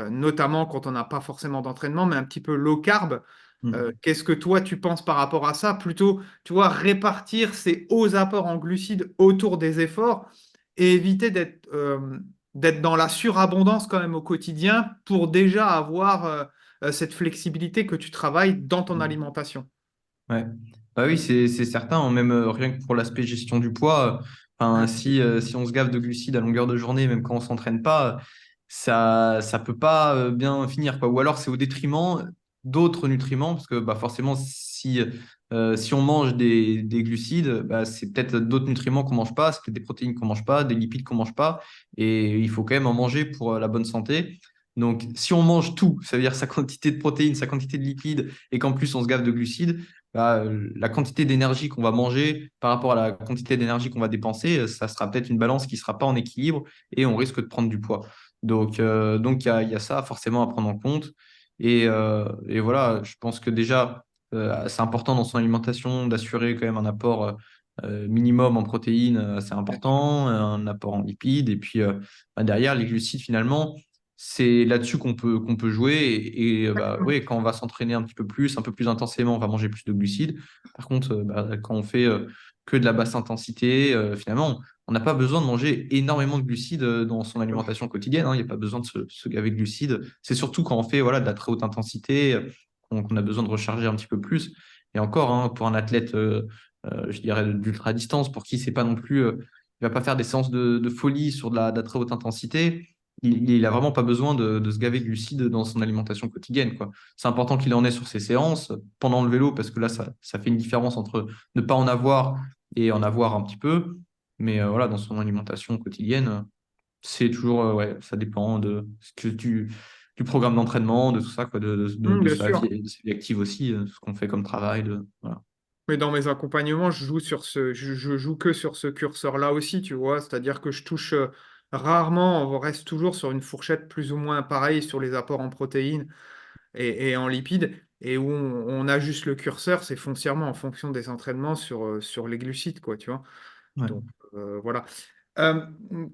notamment quand on n'a pas forcément d'entraînement, mais un petit peu low carb. Mm. Qu'est-ce que toi tu penses par rapport à ça? Plutôt, tu vois, répartir ces hauts apports en glucides autour des efforts et éviter d'être dans la surabondance quand même au quotidien pour déjà avoir cette flexibilité que tu travailles dans ton Mm. alimentation. Ouais. Bah oui, c'est certain, hein, même rien que pour l'aspect gestion du poids, enfin, Ouais, si on se gave de glucides à longueur de journée, même quand on s'entraîne pas, ça peut pas bien finir, quoi. Ou alors c'est au détriment d'autres nutriments, parce que bah, forcément, si on mange des glucides, bah, c'est peut-être d'autres nutriments qu'on mange pas, c'est peut-être des protéines qu'on mange pas, des lipides qu'on mange pas, et il faut quand même en manger pour la bonne santé. Donc, si on mange tout, ça veut dire sa quantité de protéines, sa quantité de lipides, et qu'en plus on se gave de glucides, bah, la quantité d'énergie qu'on va manger par rapport à la quantité d'énergie qu'on va dépenser, ça sera peut-être une balance qui ne sera pas en équilibre et on risque de prendre du poids. Donc il y a ça forcément à prendre en compte. Et voilà, je pense que déjà, c'est important dans son alimentation d'assurer quand même un apport minimum en protéines, c'est bien sûr. important, un apport en lipides. Et puis bah, derrière, les glucides, finalement, c'est là-dessus qu'on peut jouer. Bah, ouais, quand on va s'entraîner un peu plus intensément, on va manger plus de glucides. Par contre, bah, quand on fait que de la basse intensité, finalement, on n'a pas besoin de manger énormément de glucides dans son alimentation quotidienne, hein. Il n'y a pas besoin de se gaver de glucides. C'est surtout quand on fait voilà, de la très haute intensité qu'on a besoin de recharger un petit peu plus. Et encore, hein, pour un athlète, je dirais, d'ultra distance, pour qui c'est pas non plus, il va pas faire des séances de folie sur de la très haute intensité. Il a vraiment pas besoin de se gaver de glucides dans son alimentation quotidienne, quoi. C'est important qu'il en ait sur ses séances, pendant le vélo, parce que là, ça fait une différence entre ne pas en avoir et en avoir un petit peu. Mais voilà, dans son alimentation quotidienne, c'est toujours, ouais, ça dépend du programme d'entraînement, de tout ça, quoi, de Bien sûr. de sa vie active aussi, de ce qu'on fait comme travail. Voilà. Mais dans mes accompagnements, je joue que sur ce curseur-là aussi, tu vois. C'est-à-dire que je touche rarement, on reste toujours sur une fourchette plus ou moins pareille sur les apports en protéines et en lipides. Et où on ajuste le curseur, c'est foncièrement en fonction des entraînements sur les glucides, quoi, tu vois. Ouais. Donc, voilà. Euh,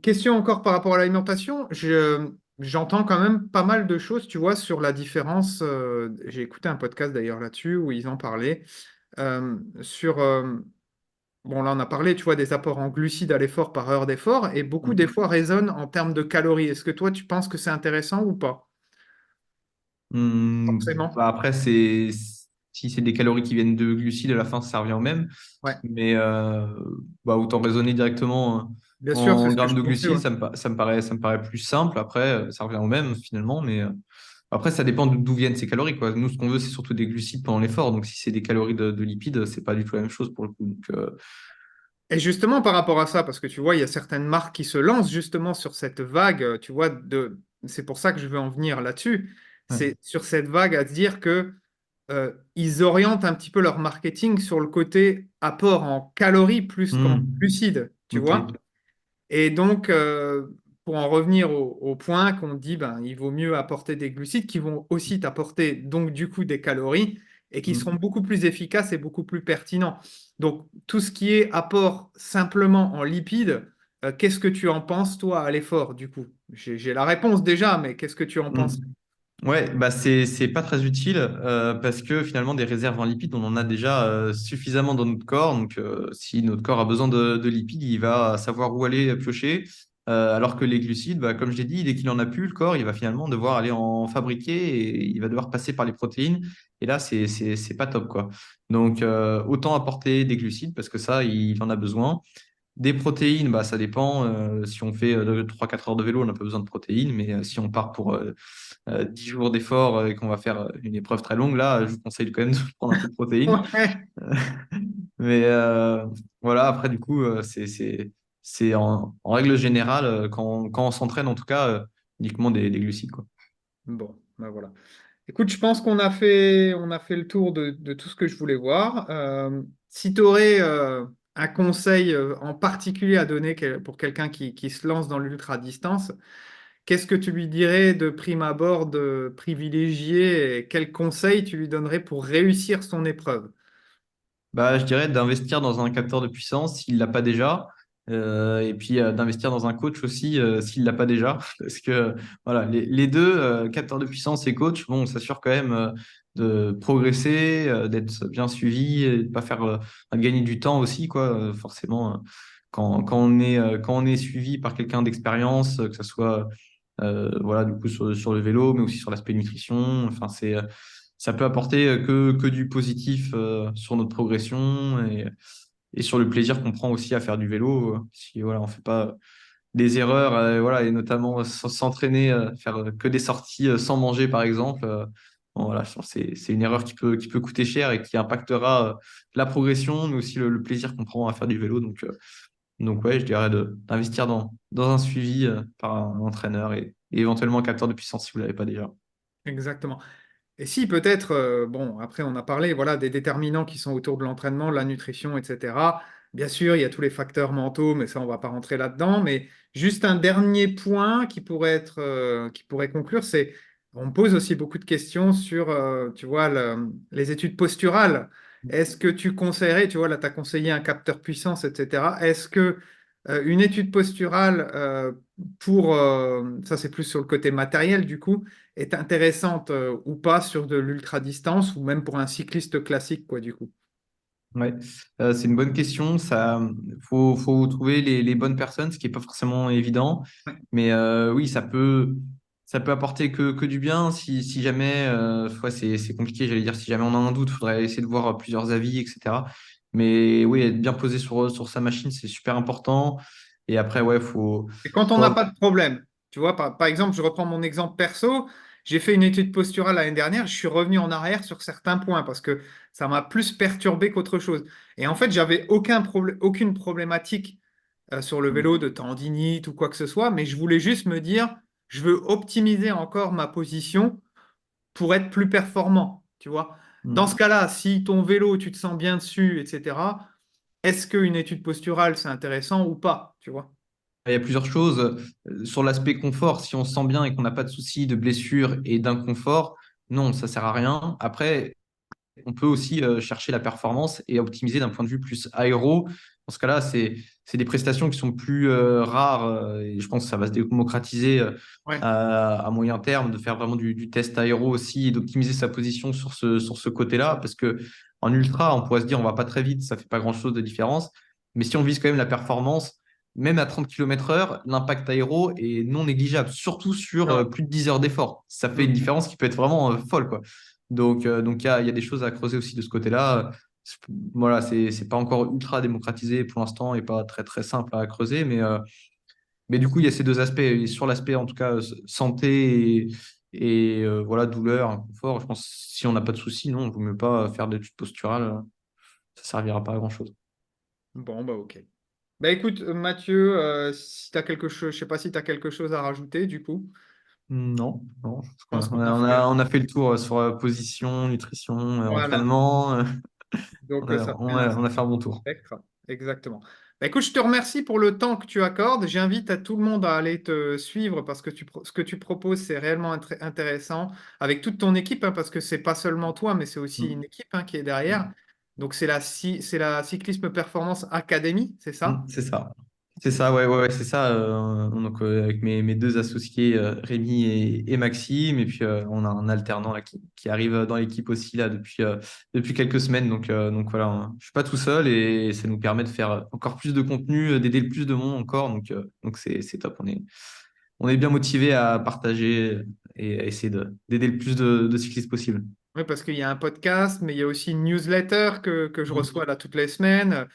Question encore par rapport à l'alimentation. J'entends quand même pas mal de choses, tu vois, sur la différence. J'ai écouté un podcast d'ailleurs là-dessus où ils en parlaient sur, bon là on a parlé, tu vois, des apports en glucides à l'effort par heure d'effort, et beaucoup des fois raisonnent en termes de calories. Est-ce que toi tu penses que c'est intéressant ou pas? Bah Forcément. après, si c'est des calories qui viennent de glucides, à la fin, ça revient au même. Ouais, Mais bah, autant raisonner directement bien sûr, c'est en ce que grammes je de pensais, glucides, ouais. ça me paraît plus simple. Après, ça revient au même finalement. Mais après, ça dépend d'où viennent ces calories, quoi. Nous, ce qu'on veut, c'est surtout des glucides pendant l'effort. Donc, si c'est des calories de lipides, c'est pas du tout la même chose pour le coup. Donc, Et justement, par rapport à ça, parce que tu vois, il y a certaines marques qui se lancent justement sur cette vague, tu vois, c'est pour ça que je veux en venir là-dessus. Ouais. C'est sur cette vague à se dire que ils orientent un petit peu leur marketing sur le côté apport en calories plus qu'en Hmm. glucides, tu Ok. vois. Et donc, pour en revenir au point qu'on dit, ben, il vaut mieux apporter des glucides qui vont aussi t'apporter donc du coup des calories et qui seront Hmm. beaucoup plus efficaces et beaucoup plus pertinents. Donc, tout ce qui est apport simplement en lipides, qu'est-ce que tu en penses, toi, à l'effort, du coup? J'ai la réponse déjà, mais qu'est-ce que tu en Hmm. penses? Ouais, bah c'est pas très utile parce que finalement des réserves en lipides, on en a déjà suffisamment dans notre corps. Donc si notre corps a besoin de lipides, il va savoir où aller piocher. Alors que les glucides, bah, comme je l'ai dit, dès qu'il en a plus, le corps, il va finalement devoir aller en fabriquer et il va devoir passer par les protéines. Et là, c'est pas top, quoi. Donc autant apporter des glucides parce que ça, il en a besoin. Des protéines, bah, ça dépend. Si on fait 3-4 heures de vélo, on n'a pas besoin de protéines. Mais si on part pour 10 jours d'effort et qu'on va faire une épreuve très longue, là, je vous conseille quand même de prendre un peu de protéines. Ouais. Mais voilà, après, du coup, c'est en règle générale, quand on s'entraîne, en tout cas, uniquement des glucides, quoi. Bon, ben voilà. Écoute, je pense on a fait le tour de tout ce que je voulais voir. Si tu aurais un conseil en particulier à donner pour quelqu'un qui se lance dans l'ultra-distance, qu'est-ce que tu lui dirais de prime abord de privilégier et quel conseil tu lui donnerais pour réussir son épreuve? Bah, je dirais d'investir dans un capteur de puissance s'il ne l'a pas déjà. Et puis d'investir dans un coach aussi s'il ne l'a pas déjà. Parce que voilà, les deux, capteur de puissance et coach, bon, on s'assure quand même de progresser, d'être bien suivi, et de pas faire de gagner du temps aussi, quoi. Forcément, quand on est suivi par quelqu'un d'expérience, que ce soit voilà, du coup, sur le vélo, mais aussi sur l'aspect nutrition, enfin, ça peut apporter que du positif sur notre progression et sur le plaisir qu'on prend aussi à faire du vélo. Si voilà, on fait pas des erreurs, voilà, et notamment s'entraîner, faire que des sorties sans manger, par exemple. Bon, voilà, je pense que c'est une erreur qui peut coûter cher et qui impactera la progression, mais aussi le plaisir qu'on prend à faire du vélo. Donc ouais, je dirais d'investir dans un suivi par un entraîneur et éventuellement un capteur de puissance si vous ne l'avez pas déjà. Exactement. Et si peut-être, bon, après on a parlé, voilà, des déterminants qui sont autour de l'entraînement, la nutrition, etc. Bien sûr, il y a tous les facteurs mentaux, mais ça, on va pas rentrer là-dedans. Mais juste un dernier point qui pourrait conclure, c'est, on me pose aussi beaucoup de questions sur, tu vois, les études posturales. Est-ce que tu conseillerais, tu vois, là, tu as conseillé un capteur puissance, etc. Est-ce que une étude posturale ça c'est plus sur le côté matériel du coup, est intéressante ou pas sur de l'ultra-distance ou même pour un cycliste classique, quoi, du coup. Ouais, c'est une bonne question. Faut trouver les bonnes personnes, ce qui n'est pas forcément évident. Mais oui, ça peut apporter que du bien. Si jamais, ouais, c'est compliqué, j'allais dire, si jamais on a un doute, il faudrait essayer de voir plusieurs avis, etc. Mais oui, être bien posé sur sa machine, c'est super important. Et après, ouais, Et quand on n'a pas de problème, tu vois, par exemple, je reprends mon exemple perso, j'ai fait une étude posturale l'année dernière, je suis revenu en arrière sur certains points parce que ça m'a plus perturbé qu'autre chose. Et en fait, j'avais aucune problématique sur le vélo de tendinite ou quoi que ce soit, mais je voulais juste me dire, je veux optimiser encore ma position pour être plus performant, tu vois. Dans ce cas-là, si ton vélo, tu te sens bien dessus, etc., est-ce qu'une étude posturale, c'est intéressant ou pas, tu vois? Il y a plusieurs choses. Sur l'aspect confort, si on se sent bien et qu'on n'a pas de soucis de blessure et d'inconfort, non, ça sert à rien. Après, on peut aussi chercher la performance et optimiser d'un point de vue plus aéro. Dans ce cas-là, c'est des prestations qui sont plus rares et je pense que ça va se démocratiser Ouais. à moyen terme de faire vraiment du test aéro aussi et d'optimiser sa position sur ce côté-là. Parce que en ultra, on pourrait se dire on va pas très vite, ça fait pas grand-chose de différence. Mais si on vise quand même la performance, même à 30 km/h, l'impact aéro est non négligeable, surtout sur Alors, plus de 10 heures d'effort. Ça fait une hmm. différence qui peut être vraiment folle, quoi. Donc il y a des choses à creuser aussi de ce côté-là. Voilà, c'est pas encore ultra démocratisé pour l'instant et pas très très simple à creuser, mais du coup, il y a ces deux aspects. Et sur l'aspect, en tout cas, santé voilà, douleur, inconfort, je pense que si on n'a pas de soucis, non, il vaut mieux pas faire d'études posturales, ça servira pas à grand-chose. Bon, bah ok. Bah écoute, Mathieu, si tu as quelque chose, je sais pas si tu as quelque chose à rajouter du coup. Non, non, je Je pense crois. qu'on a fait. On a fait le tour sur position, nutrition, Voilà. entraînement. Donc, ça fait On a fait un bon tour. spectre. Exactement. Bah, écoute, je te remercie pour le temps que tu accordes. J'invite à tout le monde à aller te suivre parce que ce que tu proposes, c'est réellement intéressant avec toute ton équipe, hein, parce que c'est pas seulement toi, mais c'est aussi une Mm. équipe, hein, qui est derrière. Donc, c'est la Cyclisme Performance Academy, c'est ça? C'est ça. C'est ça, ouais, c'est ça. Donc, avec mes deux associés, Rémi et Maxime, et puis on a un alternant là, qui arrive dans l'équipe aussi là, depuis quelques semaines. Donc voilà, hein. Je suis pas tout seul et ça nous permet de faire encore plus de contenu, d'aider le plus de monde encore. Donc c'est top. On est bien motivé à partager et à essayer d'aider le plus de cyclistes possible. Oui, parce qu'il y a un podcast, mais il y a aussi une newsletter que je Mm. reçois là toutes les semaines.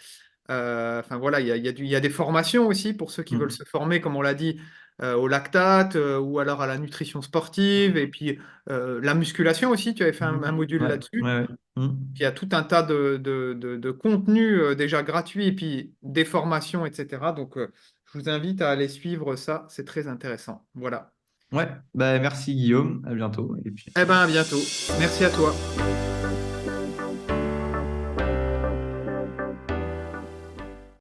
Enfin voilà, il y a des formations aussi pour ceux qui veulent Mm. se former, comme on l'a dit, au lactate ou alors à la nutrition sportive et puis la musculation aussi. Tu avais fait un module Ouais, là-dessus. ouais, ouais. Mm. Puis il y a tout un tas de contenus déjà gratuits et puis des formations, etc. Donc je vous invite à aller suivre ça, c'est très intéressant. Voilà. Ouais, bah, merci Guillaume, à bientôt. Et puis... Eh ben à bientôt. Merci à toi.